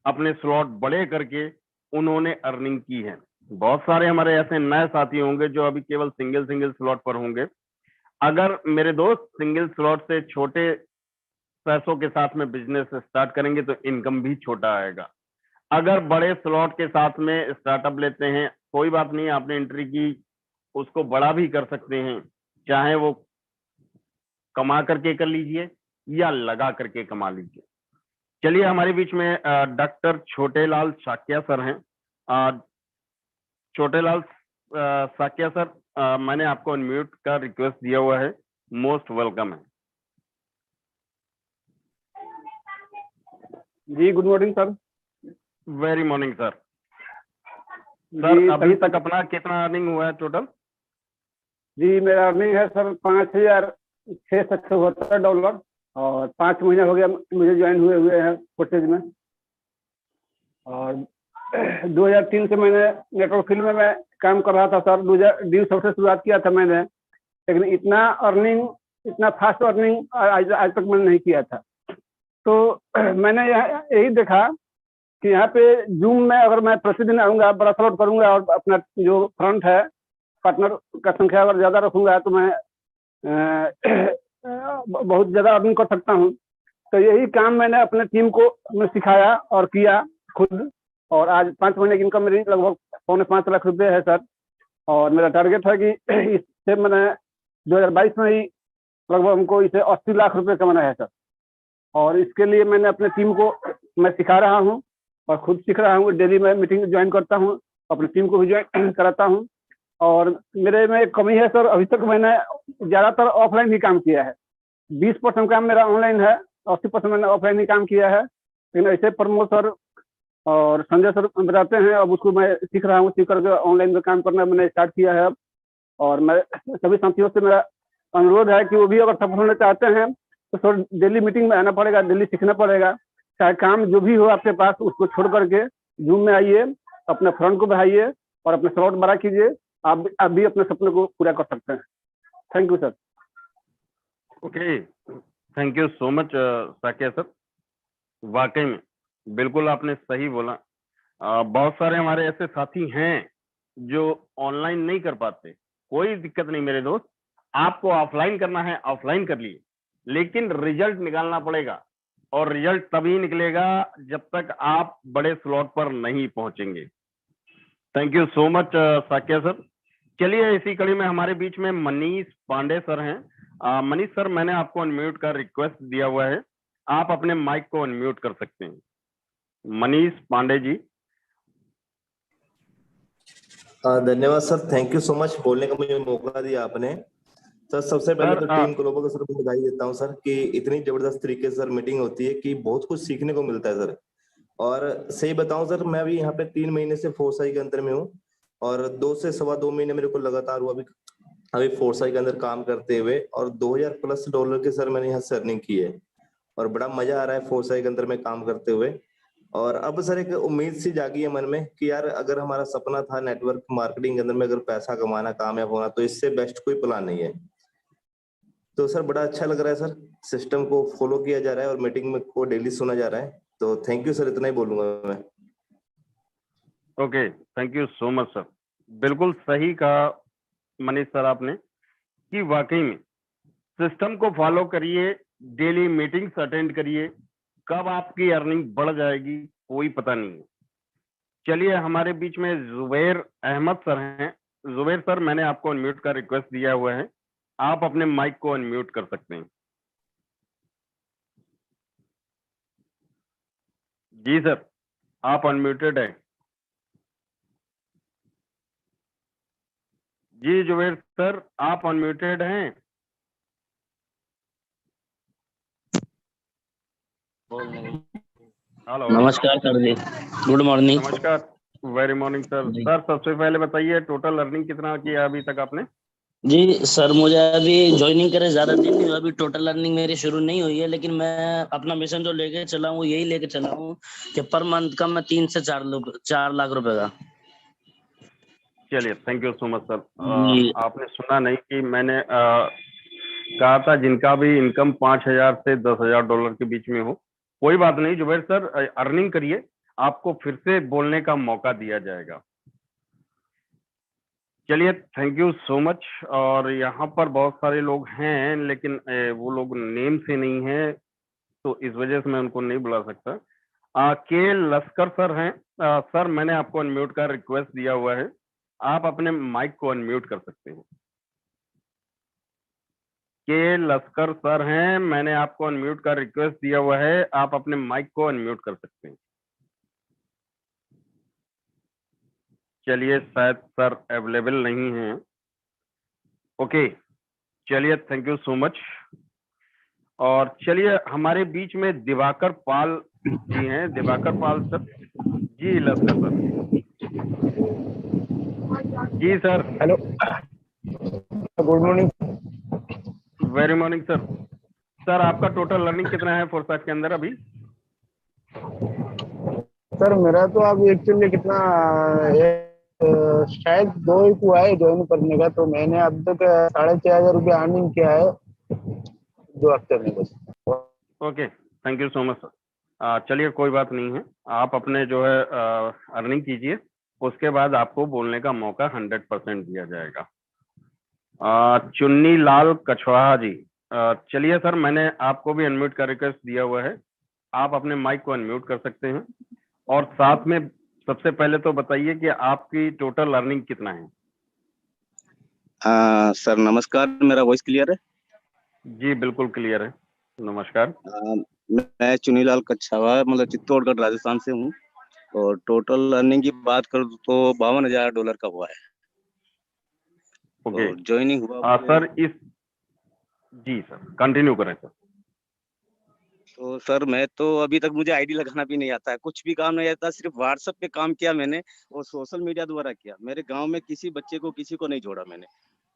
अपने स्लॉट बड़े करके उन्होंने अर्निंग की है। बहुत सारे हमारे ऐसे नए साथी होंगे जो अभी केवल सिंगल सिंगल स्लॉट पर होंगे। अगर मेरे दोस्त सिंगल स्लॉट से छोटे पैसों के साथ में बिजनेस स्टार्ट करेंगे तो इनकम भी छोटा आएगा। अगर बड़े स्लॉट के साथ में स्टार्टअप लेते हैं, कोई बात नहीं, आपने एंट्री की, उसको बड़ा भी कर सकते हैं। चाहे वो कमा करके कर लीजिए या लगा करके कमा लीजिए। चलिए, हमारे बीच में डॉक्टर छोटेलाल साकिया सर हैं। छोटेलाल साकिया सर, मैंने आपको अनम्यूट का रिक्वेस्ट दिया हुआ है। मोस्ट वेलकम है। जी good morning sir. Very morning sir. जी सर, अभी तक अपना कितना अर्निंग हुआ है टोटल? जी मेरा अर्निंग है सर $5,677, और 5 महीना हो गया मुझे ज्वाइन हुए हैं फोर्सेज में। और 2003 से मैंने नेटवर्क फील्ड में मैं काम कर रहा था सर। ड्यू सबसे शुरुआत किया था मैंने, लेकिन इतना अर्निंग इतना फास्ट अर्निंग आज तक मैंने नहीं किया था। तो मैंने यही देखा कि यहाँ पे जूम में अगर मैं प्रतिदिन आऊँगा, बड़ा स्लॉट करूँगा और अपना जो फ्रंट है पार्टनर का संख्या अगर ज़्यादा रखूँगा तो मैं बहुत ज़्यादा अर्निंग कर सकता हूँ। तो यही काम मैंने अपने टीम को सिखाया और किया खुद, और आज 5 महीने की इनकम मेरी लगभग 4.5 लाख रुपए है सर। और मेरा टारगेट है कि इससे मैंने 2022 में ही लगभग हमको इसे 80 लाख रुपए कमाना है सर। और इसके लिए मैंने अपने टीम को मैं सिखा रहा हूँ और खुद सीख रहा हूँ। डेली मैं मीटिंग ज्वाइन करता हूँ, अपनी टीम को भी ज्वाइन कराता हूँ। और मेरे में एक कमी है सर, अभी तक मैंने ज़्यादातर ऑफलाइन ही काम किया है। 20% काम मेरा ऑनलाइन है, 80% मैंने ऑफलाइन ही काम किया है। लेकिन ऐसे प्रमोद सर और संजय सर बताते हैं, अब उसको मैं सीख रहा हूँ, सीख करके ऑनलाइन में काम करना मैंने स्टार्ट किया है अब। और मैं सभी साथियों से मेरा अनुरोध है कि वो भी अगर सफल होना चाहते हैं तो सर डेली मीटिंग में आना पड़ेगा, डेली सीखना पड़ेगा। चाहे काम जो भी हो आपके पास, उसको छोड़ करके जूम में आइए, अपने फ्रंट को बढ़ाइए और अपने स्लॉट बड़ा कीजिए। आप भी अपने सपने को पूरा कर सकते हैं। Thank you sir. Okay, thank you so much Saikia sir. वाकई में बिल्कुल आपने सही बोला। बहुत सारे हमारे ऐसे साथी हैं जो ऑनलाइन नहीं कर पाते। कोई दिक्कत नहीं मेरे दोस्त, आपको ऑफलाइन करना है ऑफलाइन कर लिए, लेकिन रिजल्ट निकालना पड़ेगा। और रिजल्ट तभी निकलेगा जब तक आप बड़े स्लॉट पर नहीं पहुंचेंगे। Thank you so much Saikia sir. चलिए इसी कड़ी में हमारे बीच में मनीष पांडे सर हैं। मनीष सर, मैंने आपको अनम्यूट का रिक्वेस्ट दिया हुआ है, आप अपने माइक को अनम्यूट कर सकते हैं। मनीष पांडे जी। धन्यवाद sir, thank you so much बोलने का मुझे मौका दिया आपने। सर सबसे पहले तो टीम ग्लोबल को सर बधाई देता हूँ सर कि इतनी जबरदस्त तरीके से सर मीटिंग होती है कि बहुत कुछ सीखने को मिलता है सर। और सही बताऊं सर, मैं अभी यहाँ पे 3 महीने से फोर्साई के अंदर में हूँ और 2 से सवा 2 महीने मेरे को लगातार हुआ अभी फोर्साई के अंदर काम करते हुए, और $2000+ के सर मैंने यहाँ से अर्निंग की है और बड़ा मजा आ रहा है फोर्साई के अंदर में काम करते हुए। और अब सर एक उम्मीद सी जागी है मन में कि यार अगर हमारा सपना था नेटवर्क मार्केटिंग के अंदर में अगर पैसा कमाना, कामयाब होना, तो इससे बेस्ट कोई प्लान नहीं है। तो सर बड़ा अच्छा लग रहा है सर, सिस्टम को फॉलो किया जा रहा है और मीटिंग में को डेली सुना जा रहा है। तो थैंक यू सर, इतना ही बोलूंगा मैं। Okay, thank you so much sir. बिल्कुल सही कहा मनीष सर आपने कि वाकई में सिस्टम को फॉलो करिए, डेली मीटिंग्स अटेंड करिए, कब आपकी अर्निंग बढ़ जाएगी कोई पता नहीं है। चलिए हमारे बीच में जुबैर अहमद सर हैं। जुबैर सर, मैंने आपको अनम्यूट का रिक्वेस्ट दिया हुआ है, आप अपने माइक को अनम्यूट कर सकते हैं। जी सर, आप अनम्यूटेड हैं। जी जुबैर सर, आप अनम्यूटेड हैं। हेलो, नमस्कार सर जी, गुड मॉर्निंग। नमस्कार, वेरी मॉर्निंग सर। सर सबसे पहले बताइए टोटल अर्निंग कितना किया अभी तक आपने? जी सर, मुझे अभी ज्वाइनिंग करे ज्यादा दिन नहीं हुआ, अभी टोटल अर्निंग मेरी शुरू नहीं हुई है, लेकिन मैं अपना मिशन जो लेके चला हूँ यही लेके चला हूँ कि पर मंथ का मैं 3 से 4 लाख रुपए का। चलिए thank you so much sir. आपने सुना नहीं कि मैंने कहा था जिनका भी इनकम $5000 से $10,000 के बीच में हो, कोई बात नहीं जुबैर सर, अर्निंग करिए, आपको फिर से बोलने का मौका दिया जाएगा। चलिए थैंक यू सो मच। और यहाँ पर बहुत सारे लोग हैं लेकिन वो लोग नेम से नहीं है, तो इस वजह से मैं उनको नहीं बुला सकता। के लश्कर सर हैं। सर मैंने आपको अनम्यूट का रिक्वेस्ट दिया हुआ है, आप अपने माइक को अनम्यूट कर सकते हैं। के लश्कर सर हैं, मैंने आपको अनम्यूट का रिक्वेस्ट दिया हुआ है, आप अपने माइक को अनम्यूट कर सकते हैं। चलिए शायद सर अवेलेबल नहीं है। ओके, चलिए थैंक यू सो मच। और चलिए हमारे बीच में दिवाकर पाल जी हैं। दिवाकर पाल सर जी, लश्कर सर जी sir. Hello, good morning. Very morning sir. Sir आपका टोटल अर्निंग कितना है फोरसाइट के अंदर अभी? सर मेरा तो अब एक्चुअली कितना शायद 2 ही हुआ है ज्वाइन करने का, तो मैंने अब तक 6500 रुपये अर्निंग किया है। 2 हफ्ते में बस। Okay, thank you so much sir. चलिए कोई बात नहीं है, आप अपने जो है अर्निंग कीजिए, उसके बाद आपको बोलने का मौका 100% दिया जाएगा। चुन्नी लाल कछवाहा जी, चलिए सर, मैंने आपको भी अनम्यूट का रिक्वेस्ट दिया हुआ है, आप अपने माइक को अनम्यूट कर सकते हैं। और साथ में सबसे पहले तो बताइए कि आपकी टोटल अर्निंग कितना है? सर नमस्कार, मेरा वॉइस क्लियर है? जी बिल्कुल क्लियर है, नमस्कार। मैं चुनीलाल कच्छावा, मतलब चित्तौड़गढ़ राजस्थान से हूँ, और टोटल अर्निंग की बात करूँ तो $52,000 का हुआ है। ओके, और ज्वाइनिंग हुआ सर जी सर कंटिन्यू करें सर। तो सर मैं तो अभी तक मुझे आईडी लगाना भी नहीं आता है, कुछ भी काम नहीं आता, सिर्फ व्हाट्सएप पे काम किया मैंने, और सोशल मीडिया द्वारा किया। मेरे गांव में किसी बच्चे को, किसी को नहीं जोड़ा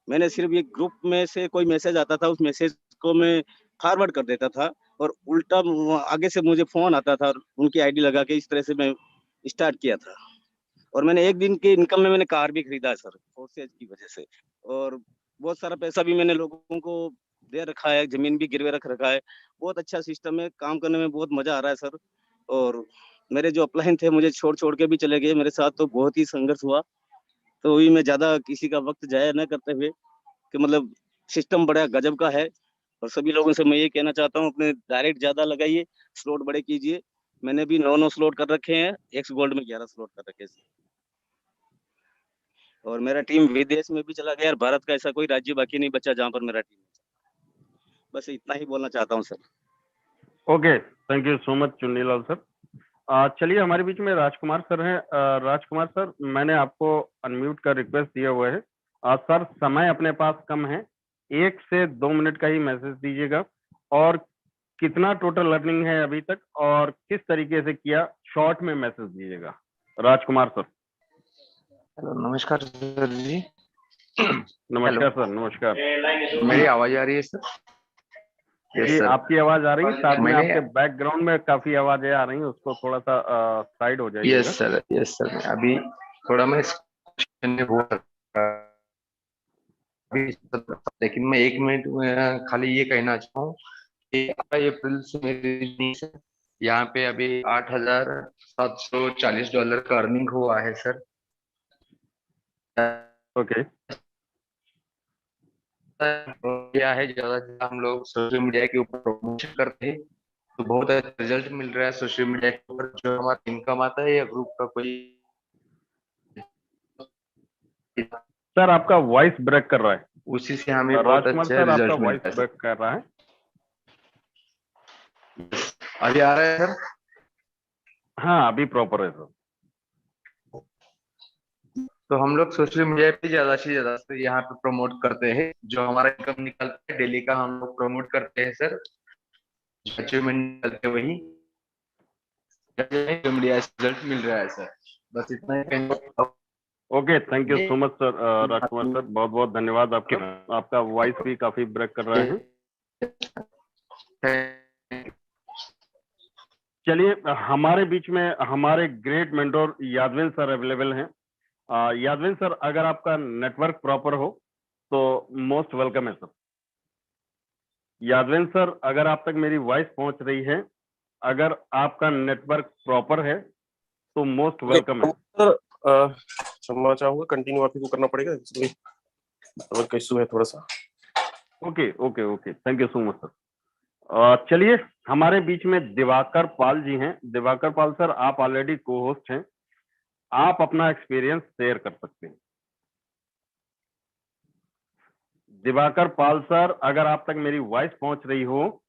मैंने सिर्फ ये ग्रुप में से कोई मैसेज आता था, उस मैसेज को मैं फॉरवर्ड कर देता था, और उल्टा आगे से मुझे फोन आता था, और उनकी आईडी लगा के इस तरह से मैं स्टार्ट किया था। और मैंने एक दिन की इनकम में मैंने कार भी खरीदा है सर, फोर्सेज की वजह से। और बहुत सारा पैसा भी मैंने लोगों को दे रखा है, जमीन भी गिरवे रख रखा है। बहुत अच्छा सिस्टम है, काम करने में बहुत मजा आ रहा है सर। और मेरे जो अपलाइन थे मुझे छोड़ के भी चले गए, मेरे साथ तो बहुत ही संघर्ष हुआ। तो वही मैं ज्यादा किसी का वक्त जाया न करते हुए, कि मतलब सिस्टम बड़ा गजब का है। और सभी लोगों से मैं ये कहना चाहता हूँ, अपने डायरेक्ट ज्यादा लगाइए, स्लॉट बड़े कीजिए। मैंने भी 9 स्लॉट कर रखे हैं, एक्स गोल्ड में 11 स्लॉट कर रखे हैं। और मेरा टीम विदेश में भी चला गया, और भारत का ऐसा कोई राज्य बाकी नहीं बचा जहाँ पर मेरा टीम। बस इतना ही बोलना चाहता हूँ sir. Okay, thank you so much Chunnilal sir. चलिए हमारे बीच में राजकुमार सर हैं। राजकुमार सर, मैंने आपको अनम्यूट का रिक्वेस्ट दिया हुआ है। सर समय अपने पास कम है, 1 से 2 मिनट का ही मैसेज दीजिएगा, और कितना टोटल अर्निंग है अभी तक और किस तरीके से किया, शॉर्ट में मैसेज दीजिएगा। राजकुमार सर। हेलो, नमस्कार सर जी। नमस्कार सर, नमस्कार। मेरी आवाज आ रही है सर? जी आपकी आवाज आ रही है, साथ में मैंने आपके बैकग्राउंड में काफी आवाजें आ रही हैं, उसको थोड़ा सा साइड हो जाइएगा। यस सर, अभी थोड़ा मैं लेकिन मैं 1 मिनट में खाली ये कहना चाहूँ कि अप्रैल से मेरी यहाँ पे अभी $8,740 का अर्निंग हुआ है सर। ओके, क्या है, ज्यादा से ज्यादा हम लोग सोशल मीडिया के ऊपर प्रमोशन करते हैं, तो बहुत अच्छा रिजल्ट मिल रहा है सोशल मीडिया के ऊपर। जो हमारा इनकम आता है या ग्रुप का कोई। सर आपका वॉइस ब्रेक कर रहा है, उसी से हमें बहुत राजकुमार अच्छा सर आपका रिजल्ट वॉइस मिलता है ब्रेक कर रहा है। अभी आ रहा है सर? हाँ अभी प्रॉपर है सर। तो हम लोग सोशल मीडिया पे ज्यादा से ज्यादा यहाँ पे प्रमोट करते हैं, जो हमारा इनकम निकलता है डेली का हम लोग प्रमोट करते हैं सर। अचीवमेंट निकलते वही मीडिया रिजल्ट मिल रहा है सर। बस इतना ही। Okay, thank you so much sir Rajkumar sir, बहुत बहुत धन्यवाद आपका। आपका वॉइस भी काफी ब्रेक कर रहा है। चलिए हमारे बीच में हमारे great mentor Yadvendra sir available हैं। यादवेंद्र सर, अगर आपका नेटवर्क प्रॉपर हो तो मोस्ट वेलकम है सर। यादवेंद्र सर, अगर आप तक मेरी वॉइस पहुंच रही है, अगर आपका नेटवर्क प्रॉपर है तो मोस्ट वेलकम है सर। क्षमा चाहूंगा, कंटिन्यू आप ही को करना पड़ेगा, इसलिए नेटवर्क का इशू है थोड़ा सा। Okay okay okay, thank you so much sir. चलिए हमारे बीच में दिवाकर पाल जी हैं। दिवाकर पाल सर, आप ऑलरेडी को होस्ट हैं, आप अपना एक्सपीरियंस शेयर कर सकते हैं। दिवाकर पाल सर, अगर आप तक मेरी वॉइस पहुंच रही हो।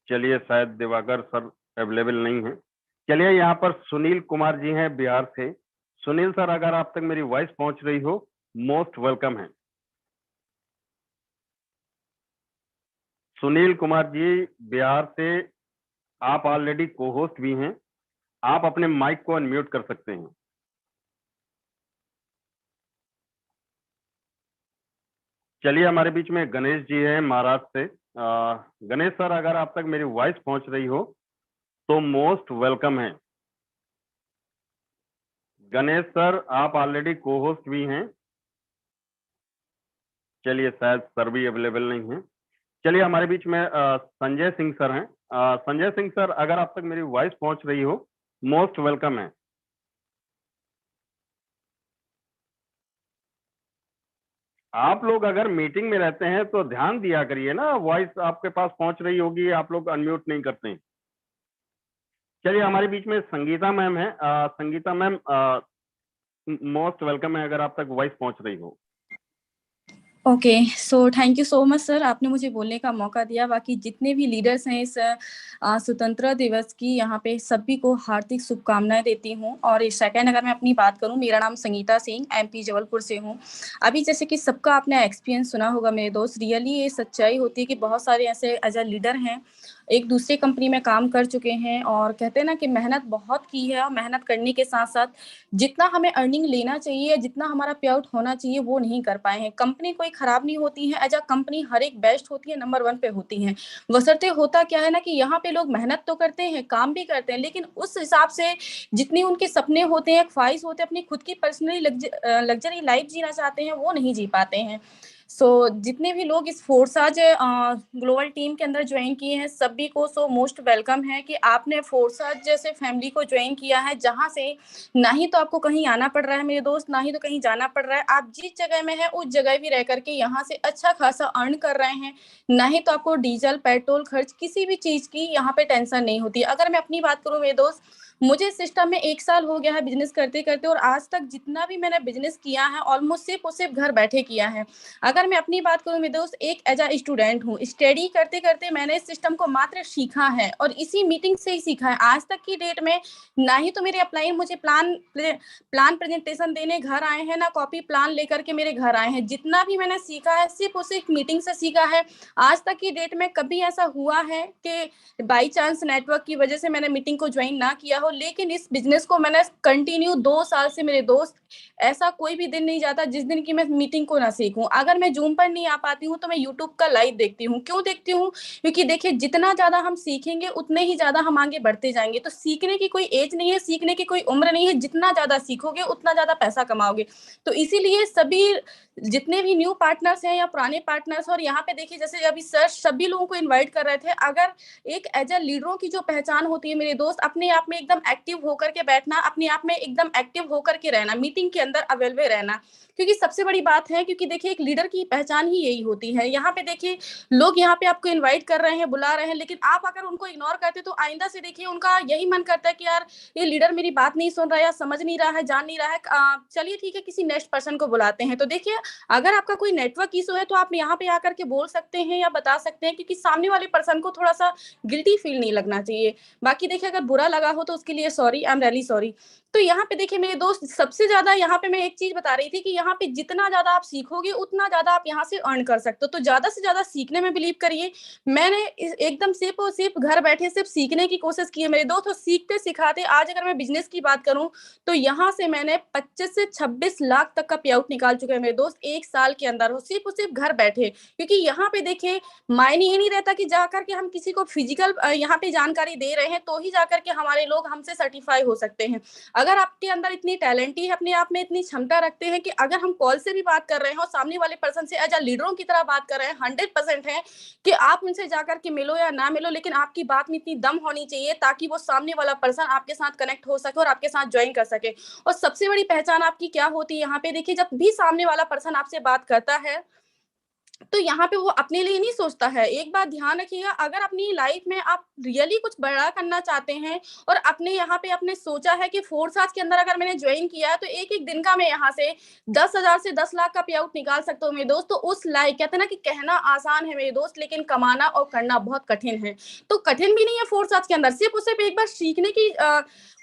चलिए शायद दिवाकर सर अवेलेबल नहीं है। चलिए यहाँ पर सुनील कुमार जी हैं बिहार से। सुनील सर, अगर आप तक मेरी वॉइस पहुंच रही हो, मोस्ट वेलकम है। सुनील कुमार जी बिहार से, आप ऑलरेडी को होस्ट भी हैं, आप अपने माइक को अनम्यूट कर सकते हैं। चलिए हमारे बीच में गणेश जी हैं महाराष्ट्र से। गणेश सर, अगर आप तक मेरी वॉइस पहुंच रही हो तो मोस्ट वेलकम है। गणेश सर, आप ऑलरेडी को होस्ट भी हैं, चलिए शायद सर भी अवेलेबल नहीं है। चलिए हमारे बीच में संजय सिंह सर हैं। संजय सिंह सर, अगर आप तक मेरी वॉइस पहुंच रही हो, मोस्ट वेलकम है। आप लोग अगर मीटिंग में रहते हैं तो ध्यान दिया करिए ना, वॉइस आपके पास पहुंच रही होगी, आप लोग अनम्यूट नहीं करते हैं। चलिए हमारे बीच में संगीता मैम है। संगीता मैम मोस्ट वेलकम है, अगर आप तक वॉइस पहुंच रही हो। Okay, so thank you so much sir, आपने मुझे बोलने का मौका दिया। बाकी जितने भी लीडर्स हैं इस स्वतंत्रता दिवस की, यहाँ पे सभी को हार्दिक शुभकामनाएं देती हूँ। और इस सेकंड अगर मैं अपनी बात करूँ, मेरा नाम संगीता सिंह, एमपी जबलपुर से हूँ। अभी जैसे कि सबका आपने एक्सपीरियंस सुना होगा मेरे दोस्त, रियली ये सच्चाई होती है कि बहुत सारे ऐसे एज अ लीडर हैं, एक दूसरे कंपनी में काम कर चुके हैं और कहते हैं ना कि मेहनत बहुत की है, और मेहनत करने के साथ साथ जितना हमें अर्निंग लेना चाहिए, जितना हमारा पे आउट होना चाहिए, वो नहीं कर पाए हैं। कंपनी कोई खराब नहीं होती है, एज अ कंपनी हर एक बेस्ट होती है, नंबर 1 पे होती है। बशर्ते होता क्या है ना कि यहाँ पे लोग मेहनत तो करते हैं, काम भी करते हैं, लेकिन उस हिसाब से जितनी उनके सपने होते हैं, ख्वाहिश होते हैं, अपनी खुद की पर्सनली लग्जरी लाइफ जीना चाहते हैं, वो नहीं जी पाते हैं। जितने भी लोग इस फोर्साज ग्लोबल टीम के अंदर ज्वाइन किए हैं, सभी को मोस्ट वेलकम है कि आपने फोर्साज जैसे फैमिली को ज्वाइन किया है, जहां से ना ही तो आपको कहीं आना पड़ रहा है मेरे दोस्त, ना ही तो कहीं जाना पड़ रहा है। आप जिस जगह में है उस जगह भी रह करके यहाँ से अच्छा खासा अर्न कर रहे हैं, ना ही तो आपको डीजल पेट्रोल खर्च किसी भी चीज की यहाँ पे टेंशन नहीं होती। अगर मैं अपनी बात करूँ मेरे दोस्त, मुझे सिस्टम में 1 साल हो गया है बिजनेस करते करते, और आज तक जितना भी मैंने बिजनेस किया है ऑलमोस्ट सिर्फ और सिर्फ घर बैठे किया है। अगर मैं अपनी बात करूं मेरे दोस्त, एक एज अ स्टूडेंट हूँ, स्टडी करते करते मैंने इस सिस्टम को मात्र सीखा है और इसी मीटिंग से ही सीखा है। आज तक की डेट में ना ही तो मेरे अपलाइन मुझे प्लान प्रेजेंटेशन देने घर आए हैं, ना कॉपी प्लान लेकर के मेरे घर आए हैं। जितना भी मैंने सीखा है सिर्फ और सिर्फ मीटिंग से सीखा है। आज तक की डेट में कभी ऐसा हुआ है कि बाई चांस नेटवर्क की वजह से मैंने मीटिंग को ज्वाइन ना किया हो, लेकिन इस बिजनेस को मैंने कंटिन्यू 2 साल से मेरे दोस्त, ऐसा कोई भी दिन नहीं जाता जिस दिन की मैं मीटिंग को ना सीखूं। अगर मैं जूम पर नहीं आ पाती हूँ तो मैं यूट्यूब का लाइव देखती हूँ। क्यों देखती हूँ? क्योंकि देखिए, जितना ज्यादा हम सीखेंगे उतने ही ज्यादा हम आगे बढ़ते जाएंगे। तो सीखने की कोई एज नहीं है, सीखने की कोई उम्र नहीं है, जितना ज्यादा सीखोगे उतना ज्यादा पैसा कमाओगे। तो इसीलिए सभी जितने भी न्यू पार्टनर्स हैं या पुराने पार्टनर्स, और यहाँ पे देखिए जैसे अभी सर सभी लोगों को इन्वाइट कर रहे थे, अगर एक एज अ लीडरों की जो पहचान होती है मेरे दोस्त, अपने आप में एकदम एक्टिव होकर के बैठना, अपने आप में एकदम एक्टिव होकर के रहना, मीटिंग के अंदर अवेलेबल रहना, क्योंकि सबसे बड़ी बात है, क्योंकि देखिए एक लीडर की पहचान ही यही होती है। यहाँ पे देखिए लोग यहाँ पे आपको इन्वाइट कर रहे हैं, बुला रहे हैं, लेकिन आप अगर उनको इग्नोर करते तो आइंदा से देखिए उनका यही मन करता है कि यार ये लीडर मेरी बात नहीं सुन रहा है, या समझ नहीं रहा है, जान नहीं रहा है, चलिए ठीक है किसी नेक्स्ट पर्सन को बुलाते हैं। तो देखिए अगर आपका कोई नेटवर्क इशू है तो आप यहाँ पे आकर के बोल सकते हैं या बता सकते हैं, क्योंकि सामने वाले पर्सन को थोड़ा सा गिल्टी फील नहीं लगना चाहिए। बाकी देखिए अगर बुरा लगा हो तो उसके लिए sorry, I am really sorry. तो यहाँ पे देखिए मेरे दोस्त, सबसे ज्यादा यहाँ पे मैं एक चीज बता रही थी कि यहाँ पे जितना ज्यादा आप सीखोगे उतना ज्यादा आप यहाँ से अर्न कर सकते हो। तो ज्यादा से ज्यादा सीखने में बिलीव करिए। मैंने एकदम सिर्फ और सिर्फ घर बैठे सिर्फ सीखने की कोशिश की है मेरे दोस्त, और सीखते सिखाते आज अगर मैं बिजनेस की बात करूं तो यहाँ से मैंने 25 से 26 लाख तक का पे आउट निकाल चुके हैं मेरे दोस्त 1 साल के अंदर, हो सिर्फ और सिर्फ घर बैठे। क्योंकि यहाँ पे देखिए मायने ये नहीं रहता कि जाकर के हम किसी को फिजिकल यहाँ पे जानकारी दे रहे हैं तो ही जाकर के हमारे लोग हमसे सर्टिफाई हो सकते हैं। अगर आपके अंदर इतनी टैलेंट है, अपने आप में इतनी क्षमता रखते हैं कि अगर हम कॉल से भी बात कर रहे हैं और सामने वाले पर्सन से एज अ लीडरों की तरह बात कर रहे हैं, 100% है कि आप उनसे जाकर के मिलो या ना मिलो, लेकिन आपकी बात में इतनी दम होनी चाहिए ताकि वो सामने वाला पर्सन आपके साथ कनेक्ट हो सके और आपके साथ ज्वाइन कर सके। और सबसे बड़ी पहचान आपकी क्या होती है यहाँ पे, देखिए जब भी सामने वाला पर्सन आपसे बात करता है तो यहाँ पे वो अपने लिए नहीं सोचता है। एक बात ध्यान रखिएगा, अगर अपनी लाइफ में आप रियली कुछ बड़ा करना चाहते हैं और अपने यहाँ पे आपने सोचा है कि फोर्साज के अंदर अगर मैंने ज्वाइन किया है तो एक एक दिन का मैं यहाँ से 10,000 से 10 लाख का पे आउट निकाल सकता हूँ मेरे दोस्त। तो उस लाइक कहते हैं ना कि कहना आसान है मेरे दोस्त, लेकिन कमाना और करना बहुत कठिन है। तो कठिन भी नहीं है फोर्साज के अंदर, सिर्फ उसे एक बार सीखने की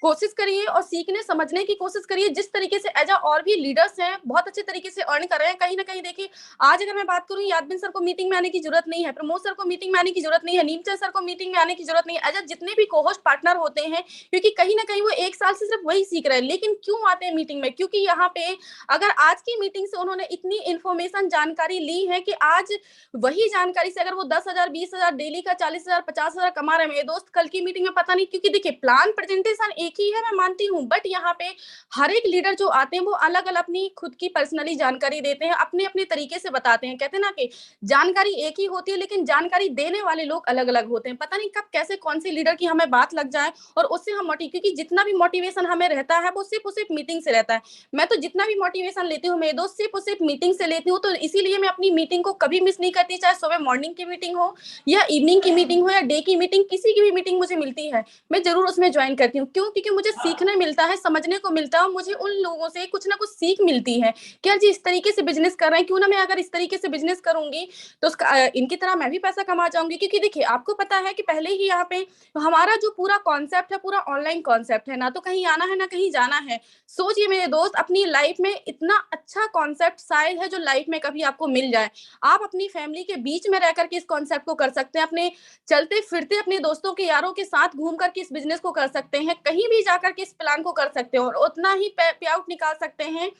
कोशिश करिए और सीखने समझने की कोशिश करिए। जिस तरीके से एज और भी लीडर्स हैं बहुत अच्छे तरीके से अर्न कर रहे हैं, कहीं ना कहीं देखिए आज अगर मैं बात करूँ कि यादविन सर को मीटिंग में आने की जरूरत नहीं है, प्रमोद सर को मीटिंग में आने की जरूरत नहीं है, नीमचंद सर को मीटिंग में आने की जरूरत नहीं है, अजय जितने भी कोहोस्ट पार्टनर होते हैं, क्योंकि कहीं ना कहीं वो 1 साल से सिर्फ वही सीख रहे हैं, लेकिन क्यों आते हैं मीटिंग में? क्योंकि यहाँ पे अगर आज की मीटिंग से उन्होंने इतनी इंफॉर्मेशन जानकारी ली है कि आज वही जानकारी से अगर वो 10,000 20,000 डेली का 40,000 50,000 कमा रहे हैं, मेरे दोस्त कल की मीटिंग में पता नहीं, क्योंकि देखिए प्लान प्रेजेंटेशन एक ही है, मैं मानती हूँ, बट यहाँ पे हर एक लीडर जो आते हैं वो अलग अलग अपनी खुद की पर्सनली जानकारी देते हैं, अपने अपने तरीके से बताते हैं। कहते हैं ना कि जानकारी एक ही होती है लेकिन जानकारी देने वाले लोग अलग अलग होते हैं। पता नहीं कब कैसे कौन सी लीडर की हमें बात लग जाए और उससे हम क्योंकि जितना भी मोटिवेशन हमें रहता है वो सिर्फ और सिर्फ मीटिंग से रहता है। मैं तो जितना भी मोटिवेशन लेती हूँ मेरे दोस्त सिर्फ और सिर्फ मीटिंग से लेती हूँ, तो इसीलिए मैं अपनी मीटिंग को कभी मिस नहीं करती, चाहे सुबह मॉर्निंग की मीटिंग हो या इवनिंग की मीटिंग हो या डे की मीटिंग, किसी की भी मीटिंग मुझे मिलती है मैं जरूर उसमें ज्वाइन करती हूँ। क्यों? क्योंकि मुझे सीखने मिलता है, समझने को मिलता है, मुझे उन लोगों से कुछ ना कुछ सीख मिलती है कि यार जी इस तरीके से बिजनेस कर रहे हैं, क्यों ना मैं अगर इस तरीके से बिजनेस करूंगी तो उसका इनकी तरह मैं भी पैसा कमा जाऊंगी। क्योंकि देखिए आपको पता है कि पहले ही यहाँ पे हमारा जो पूरा कॉन्सेप्ट है पूरा ऑनलाइन कॉन्सेप्ट है, ना तो कहीं आना है ना कहीं जाना है। सोचिए मेरे दोस्त अपनी लाइफ में इतना अच्छा कॉन्सेप्ट शायद है जो लाइफ में कभी आपको मिल जाए। आप अपनी फैमिली के बीच में रह करके इस कॉन्सेप्ट को कर सकते हैं, अपने चलते फिरते अपने दोस्तों के यारों के साथ घूम करके इस बिजनेस को कर सकते हैं, कहीं भी जाकर के इस प्लान को कर सकते हैं और उतना ही पे आउट निकाल सकते हैं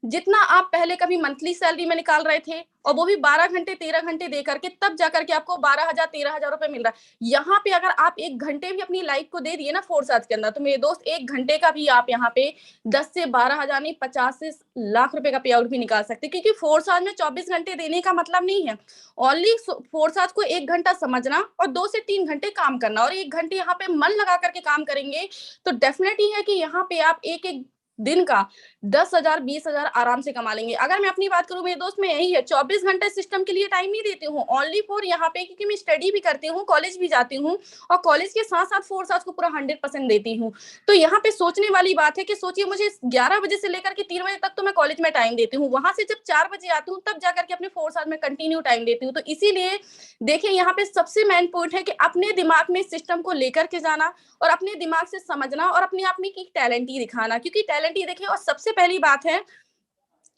जितना आप पहले कभी मंथली सैलरी में निकाल रहे थे, और वो भी 12 घंटे 13 घंटे दे करके, तब जाकर के आपको 12,000 13,000 रुपए मिल रहा है। यहाँ पे अगर आप 1 घंटे भी अपनी लाइफ को दे दिए ना फोर्स आज के अंदर, तो मेरे दोस्त 1 घंटे का भी आप यहाँ पे 10 से 12,000 नहीं 50 से लाख रुपए का पे आउट भी निकाल सकते, क्योंकि फोर्स आज में 24 घंटे देने का मतलब नहीं है। ओनली फोर्स आज को 1 घंटा समझना और 2 से 3 घंटे काम करना, और 1 घंटे यहाँ पे मन लगा करके काम करेंगे तो डेफिनेटली है कि यहाँ पे आप एक दिन का 10,000 20,000 आराम से कमा लेंगे। अगर मैं अपनी बात करूं मेरे दोस्त में यही है, 24 घंटे सिस्टम के लिए टाइम नहीं देती हूँ, ओनली फॉर यहाँ पे, क्योंकि मैं स्टडी भी करती हूँ, कॉलेज भी जाती हूँ और कॉलेज के साथ साथ फोर्स आज को पूरा 100% देती हूँ। तो यहाँ पे सोचने वाली बात है कि सोचिए मुझे 11 बजे से लेकर के 3 बजे तक तो मैं कॉलेज में टाइम देती हूँ, वहां से जब 4 बजे आती हूँ तब जाकर के अपने फोर्स आज में कंटिन्यू टाइम देती हूँ। तो इसीलिए देखिए यहाँ पे सबसे मेन पॉइंट है कि अपने दिमाग में सिस्टम को लेकर के जाना और अपने दिमाग से समझना और अपने आप में की टैलेंट ही दिखाना, क्योंकि टैलेंट ही देखिए। और सबसे पहली बात है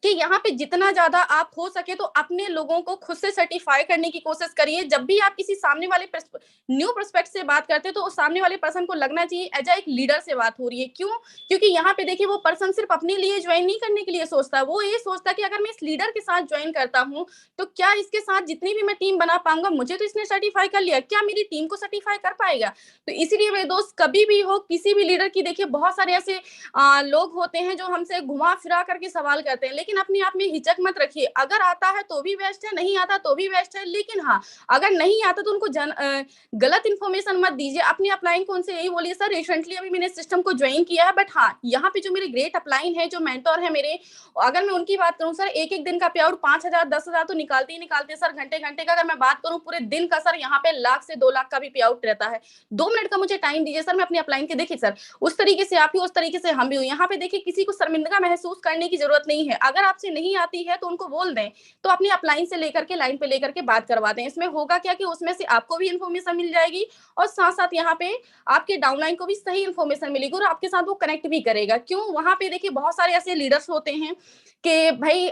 कि यहाँ पे जितना ज्यादा आप हो सके तो अपने लोगों को खुद से सर्टिफाई करने की कोशिश करिए। जब भी आप किसी सामने वाले न्यू प्रोस्पेक्ट से बात करते हैं तो उस सामने वाले पर्सन को लगना चाहिए एज एक लीडर से बात हो रही है। क्यों? क्योंकि यहाँ पे देखिए वो पर्सन सिर्फ अपने लिए ज्वाइन नहीं करने के लिए सोचता है, वो ये सोचता है कि अगर मैं इस लीडर के साथ ज्वाइन करता हूँ तो क्या इसके साथ जितनी भी मैं टीम बना पाऊंगा, मुझे तो इसने सर्टिफाई कर लिया, क्या मेरी टीम को सर्टिफाई कर पाएगा? तो इसीलिए मेरे दोस्त कभी भी हो किसी भी लीडर की, देखिए बहुत सारे ऐसे लोग होते हैं जो हमसे घुमा फिरा करके सवाल करते हैं, लेकिन अपने आप में हिचक मत रखिए। अगर आता है तो भी बेस्ट है, नहीं आता तो भी बेस्ट है, लेकिन हाँ अगर नहीं आता तो उनको गलत इन्फॉर्मेशन मत दीजिए। अपने अपलाइन को उनसे यही बोलिए सर रिसेंटली अभी मैंने सिस्टम को ज्वाइन किया है, बट हाँ यहाँ पे जो मेरे ग्रेट अपलाइन है, जो मेंटोर है मेरे, अगर मैं उनकी बात करूँ सर एक एक दिन का पे आउट 5,000 10,000 तो निकालते ही निकालते सर। घंटे घंटे का अगर मैं बात करूँ पूरे दिन का सर यहाँ पे 1 लाख से 2 लाख का भी पे आउट रहता है। 2 मिनट का मुझे टाइम दीजिए सर, मैं अपने अपलाइन के देखिए सर उस तरीके से आप ही उस तरीके से हम भी हूँ। यहाँ पे देखिए किसी को शर्मिंदा महसूस करने की जरूरत नहीं है। अगर आपसे नहीं आती है तो उनको बोल दें, तो अपने अपलाइन से लेकर के लाइन पे लेकर के बात करवा दें। इसमें होगा क्या कि उसमें से आपको भी इन्फॉर्मेशन मिल जाएगी और साथ साथ यहाँ पे आपके डाउनलाइन को भी सही इन्फॉर्मेशन मिलेगी और आपके साथ वो कनेक्ट भी करेगा। क्यों? वहां पे देखिए बहुत सारे ऐसे लीडर्स होते हैं कि भाई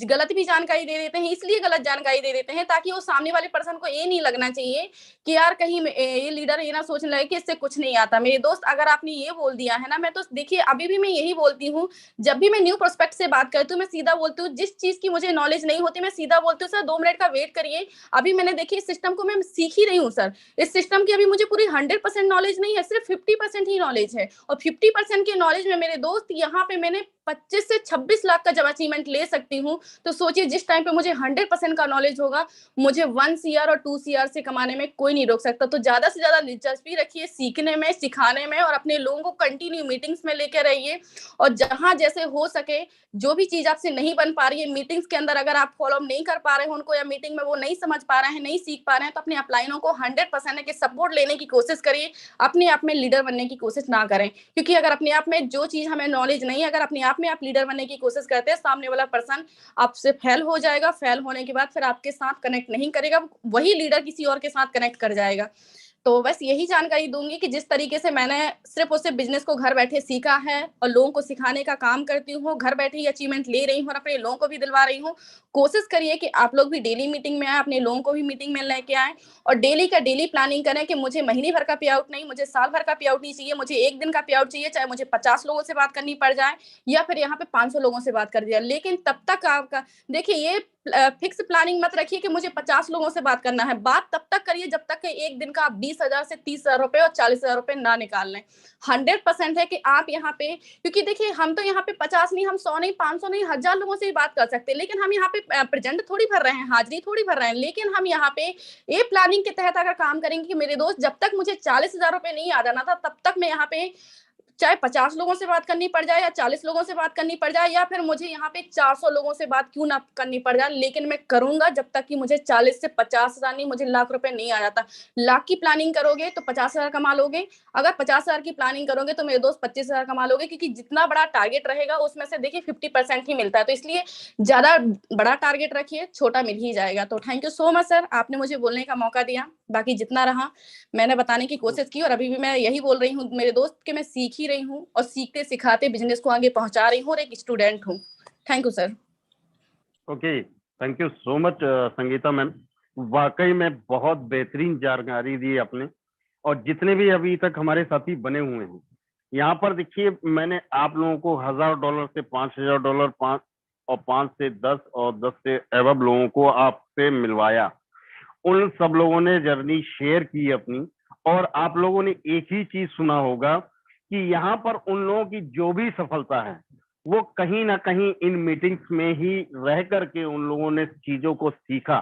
गलत भी जानकारी दे देते हैं, इसलिए गलत जानकारी दे देते हैं ताकि वो सामने वाले पर्सन को ये नहीं लगना चाहिए कि यार कहीं ये लीडर ये ना सोचने लगे कि इससे कुछ नहीं आता। मेरे दोस्त अगर आपने ये बोल दिया है ना, मैं तो देखिए अभी भी मैं यही बोलती हूँ, जब भी मैं न्यू प्रोस्पेक्ट से बात करती हूँ मैं सीधा बोलती हूँ, जिस चीज की मुझे नॉलेज नहीं होती मैं सीधा बोलती हूँ सर 2 मिनट का वेट करिए, अभी मैंने देखिए इस सिस्टम को मैं सीख ही रही हूँ सर, इस सिस्टम की अभी मुझे पूरी 100% नॉलेज नहीं है, सिर्फ 50% ही नॉलेज है। और 50% की नॉलेज में मेरे दोस्त यहाँ पे मैंने 25 से 26 लाख का जब अचीवमेंट ले सकती हूँ, तो सोचिए जिस टाइम पे मुझे 100% का नॉलेज होगा, मुझे 1 CR और 2 CR से कमाने में कोई नहीं रोक सकता। तो ज्यादा से ज्यादा दिलचस्पी रखिए सीखने में, सिखाने में और अपने लोगों को कंटिन्यू मीटिंग्स में लेकर रहिए। और जहां जैसे हो सके जो भी चीज आपसे नहीं बन पा रही है मीटिंग्स के अंदर, अगर आप फॉलो नहीं कर पा रहे हो उनको या मीटिंग में वो नहीं समझ पा रहे हैं, नहीं सीख पा रहे हैं, तो अपने अपलाइनों को 100% के सपोर्ट लेने की कोशिश करिए। अपने आप में लीडर बनने की कोशिश ना करें, क्योंकि अगर अपने आप में जो चीज हमें नॉलेज नहीं है, अगर अपने आप में आप लीडर बनने की कोशिश करते हैं, सामने वाला पर्सन आपसे फेल हो जाएगा। फेल होने के बाद फिर आपके साथ कनेक्ट नहीं करेगा, वही लीडर किसी और के साथ कनेक्ट कर जाएगा। तो बस यही जानकारी दूंगी कि जिस तरीके से मैंने सिर्फ और सिर्फ बिजनेस को घर बैठे सीखा है और लोगों को सिखाने का काम करती हूँ, घर बैठे ही अचीवमेंट ले रही हूँ और अपने लोगों को भी दिलवा रही हूँ। कोशिश करिए कि आप लोग भी डेली मीटिंग में आए, अपने लोगों को भी मीटिंग में लेके आए और डेली का डेली प्लानिंग करें कि मुझे महीने भर का पे आउट नहीं, मुझे साल भर का पे आउट नहीं चाहिए, मुझे 1 दिन का पे आउट चाहिए, चाहे मुझे 50 लोगों से बात करनी पड़ जाए या फिर यहाँ पे 500 लोगों से बात कर दिया। लेकिन तब तक आपका देखिए ये फिक्स प्लानिंग मत रखिए कि मुझे 50 लोगों से बात करना है। बात तब तक करिए जब तक कि 1 दिन का आप 20,000 से 30,000 रुपए और 40,000 रुपए ना निकाल लें। 100% है कि आप यहाँ पे, क्योंकि देखिए हम तो यहाँ पे 50 नहीं, हम 100 नहीं, 500 नहीं, 1000 लोगों से ही बात कर सकते हैं, लेकिन हम यहाँ पे प्रेजेंट थोड़ी भर रहे हैं, हाजिरी थोड़ी भर रहे हैं। लेकिन हम यहाँ पे ये प्लानिंग के तहत अगर काम करेंगे कि मेरे दोस्त जब तक मुझे 40,000 रुपए नहीं आ जाना था तब तक मैं यहाँ पे चाहे 50 लोगों से बात करनी पड़ जाए या 40 लोगों से बात करनी पड़ जाए या फिर मुझे यहाँ पे 400 लोगों से बात क्यों ना करनी पड़ जाए, लेकिन मैं करूंगा जब तक कि मुझे 40 से 50,000 नहीं, मुझे लाख रुपए नहीं आ जाता। लाख की प्लानिंग करोगे तो 50,000 कमा लोगे, अगर 50,000 की प्लानिंग करोगे तो मेरे दोस्त 25,000 कमा लोगे, क्योंकि जितना बड़ा टारगेट रहेगा उसमें से देखिए 50% ही मिलता है। तो इसलिए ज्यादा बड़ा टारगेट रखिए, छोटा मिल ही जाएगा। तो thank you so much sir, आपने मुझे बोलने का मौका दिया। बाकी जितना रहा मैंने बताने की कोशिश की और अभी भी मैं यही बोल रही हूँ मेरे दोस्त कि मैं सीख ही रही हूँ और सीखते सिखाते बिजनेस को आगे पहुंचा रही हूँ और एक स्टूडेंट हूँ। Thank you sir. Okay, thank you so much Sangeeta ma'am, वाकई में बहुत बेहतरीन जानकारी दी आपने। और जितने भी अभी तक हमारे साथी बने हुए हैं यहाँ पर देखिए, मैंने आप लोगों को $1000 से $5000, 5 से 10 और 10 से एबव लोगों को आपसे मिलवाया। उन सब लोगों ने जर्नी शेयर की अपनी, और आप लोगों ने एक ही चीज सुना होगा कि यहाँ पर उन लोगों की जो भी सफलता है वो कहीं ना कहीं इन मीटिंग्स में ही रह करके उन लोगों ने चीजों को सीखा,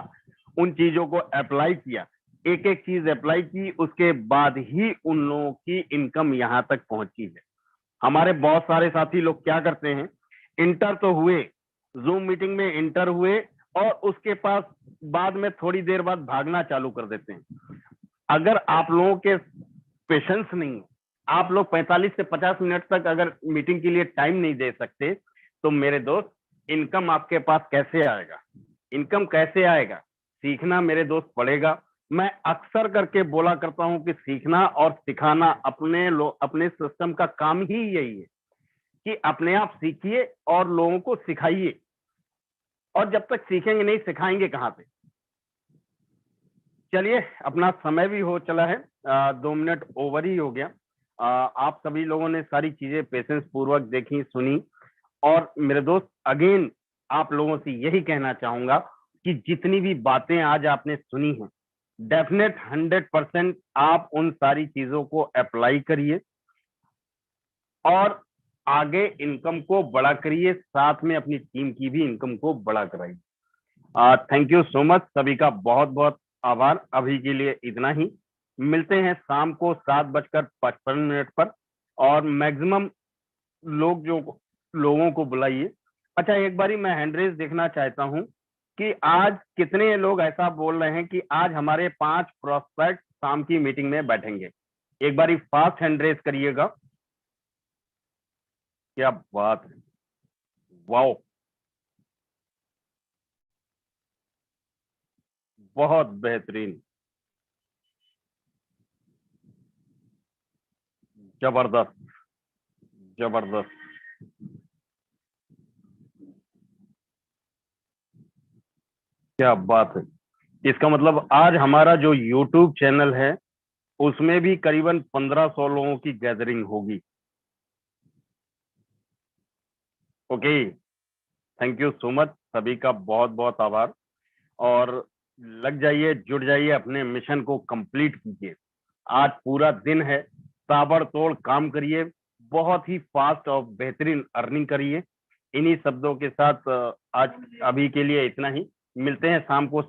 उन चीजों को अप्लाई किया, एक एक चीज अप्लाई की, उसके बाद ही उन लोगों की इनकम यहाँ तक पहुंची है। हमारे बहुत सारे साथी लोग क्या करते हैं, इंटर तो हुए, जूम मीटिंग में इंटर हुए और उसके पास बाद में थोड़ी देर बाद भागना चालू कर देते हैं। अगर आप लोगों के पेशेंस नहीं, आप लोग 45 से 50 मिनट तक अगर मीटिंग के लिए टाइम नहीं दे सकते तो मेरे दोस्त इनकम आपके पास कैसे आएगा? इनकम कैसे आएगा? सीखना मेरे दोस्त पड़ेगा। मैं अक्सर करके बोला करता हूं कि सीखना और सिखाना अपने सिस्टम का काम ही यही है कि अपने आप सीखिए और लोगों को सिखाइए, और जब तक सीखेंगे नहीं सिखाएंगे कहाँ पे? चलिए, अपना समय भी हो चला है, 2 मिनट ओवर ही हो गया। आप सभी लोगों ने सारी चीजें पेशेंस पूर्वक देखी, सुनी, और मेरे दोस्त अगेन आप लोगों से यही कहना चाहूंगा कि जितनी भी बातें आज आपने सुनी हैं, डेफिनेट 100% आप उन सारी चीजों को अप्लाई करिए और आगे इनकम को बड़ा करिए, साथ में अपनी टीम की भी इनकम को बड़ा कराइए। थैंक यू सो मच, सभी का बहुत बहुत आभार। अभी के लिए इतना ही, मिलते हैं शाम को 7:55 पर, और मैक्सिमम लोगों को बुलाइए। अच्छा, एक बारी मैं हैंड रेज देखना चाहता हूं कि आज कितने लोग ऐसा बोल रहे हैं कि आज हमारे 5 प्रोस्पेक्ट शाम की मीटिंग में बैठेंगे। एक बारी फास्ट हैंड रेज करिएगा। क्या बात है, वाओ, बहुत बेहतरीन, जबरदस्त जबरदस्त। क्या बात है, इसका मतलब आज हमारा जो YouTube चैनल है उसमें भी करीबन 1500 लोगों की गैदरिंग होगी। Okay, thank you so much, सभी का बहुत बहुत आभार। और लग जाइए, जुड़ जाइए, अपने मिशन को कंप्लीट कीजिए। आज पूरा दिन है, ताबड़तोड़ काम करिए, बहुत ही फास्ट और बेहतरीन अर्निंग करिए। इन्हीं शब्दों के साथ आज अभी के लिए इतना ही, मिलते हैं शाम को।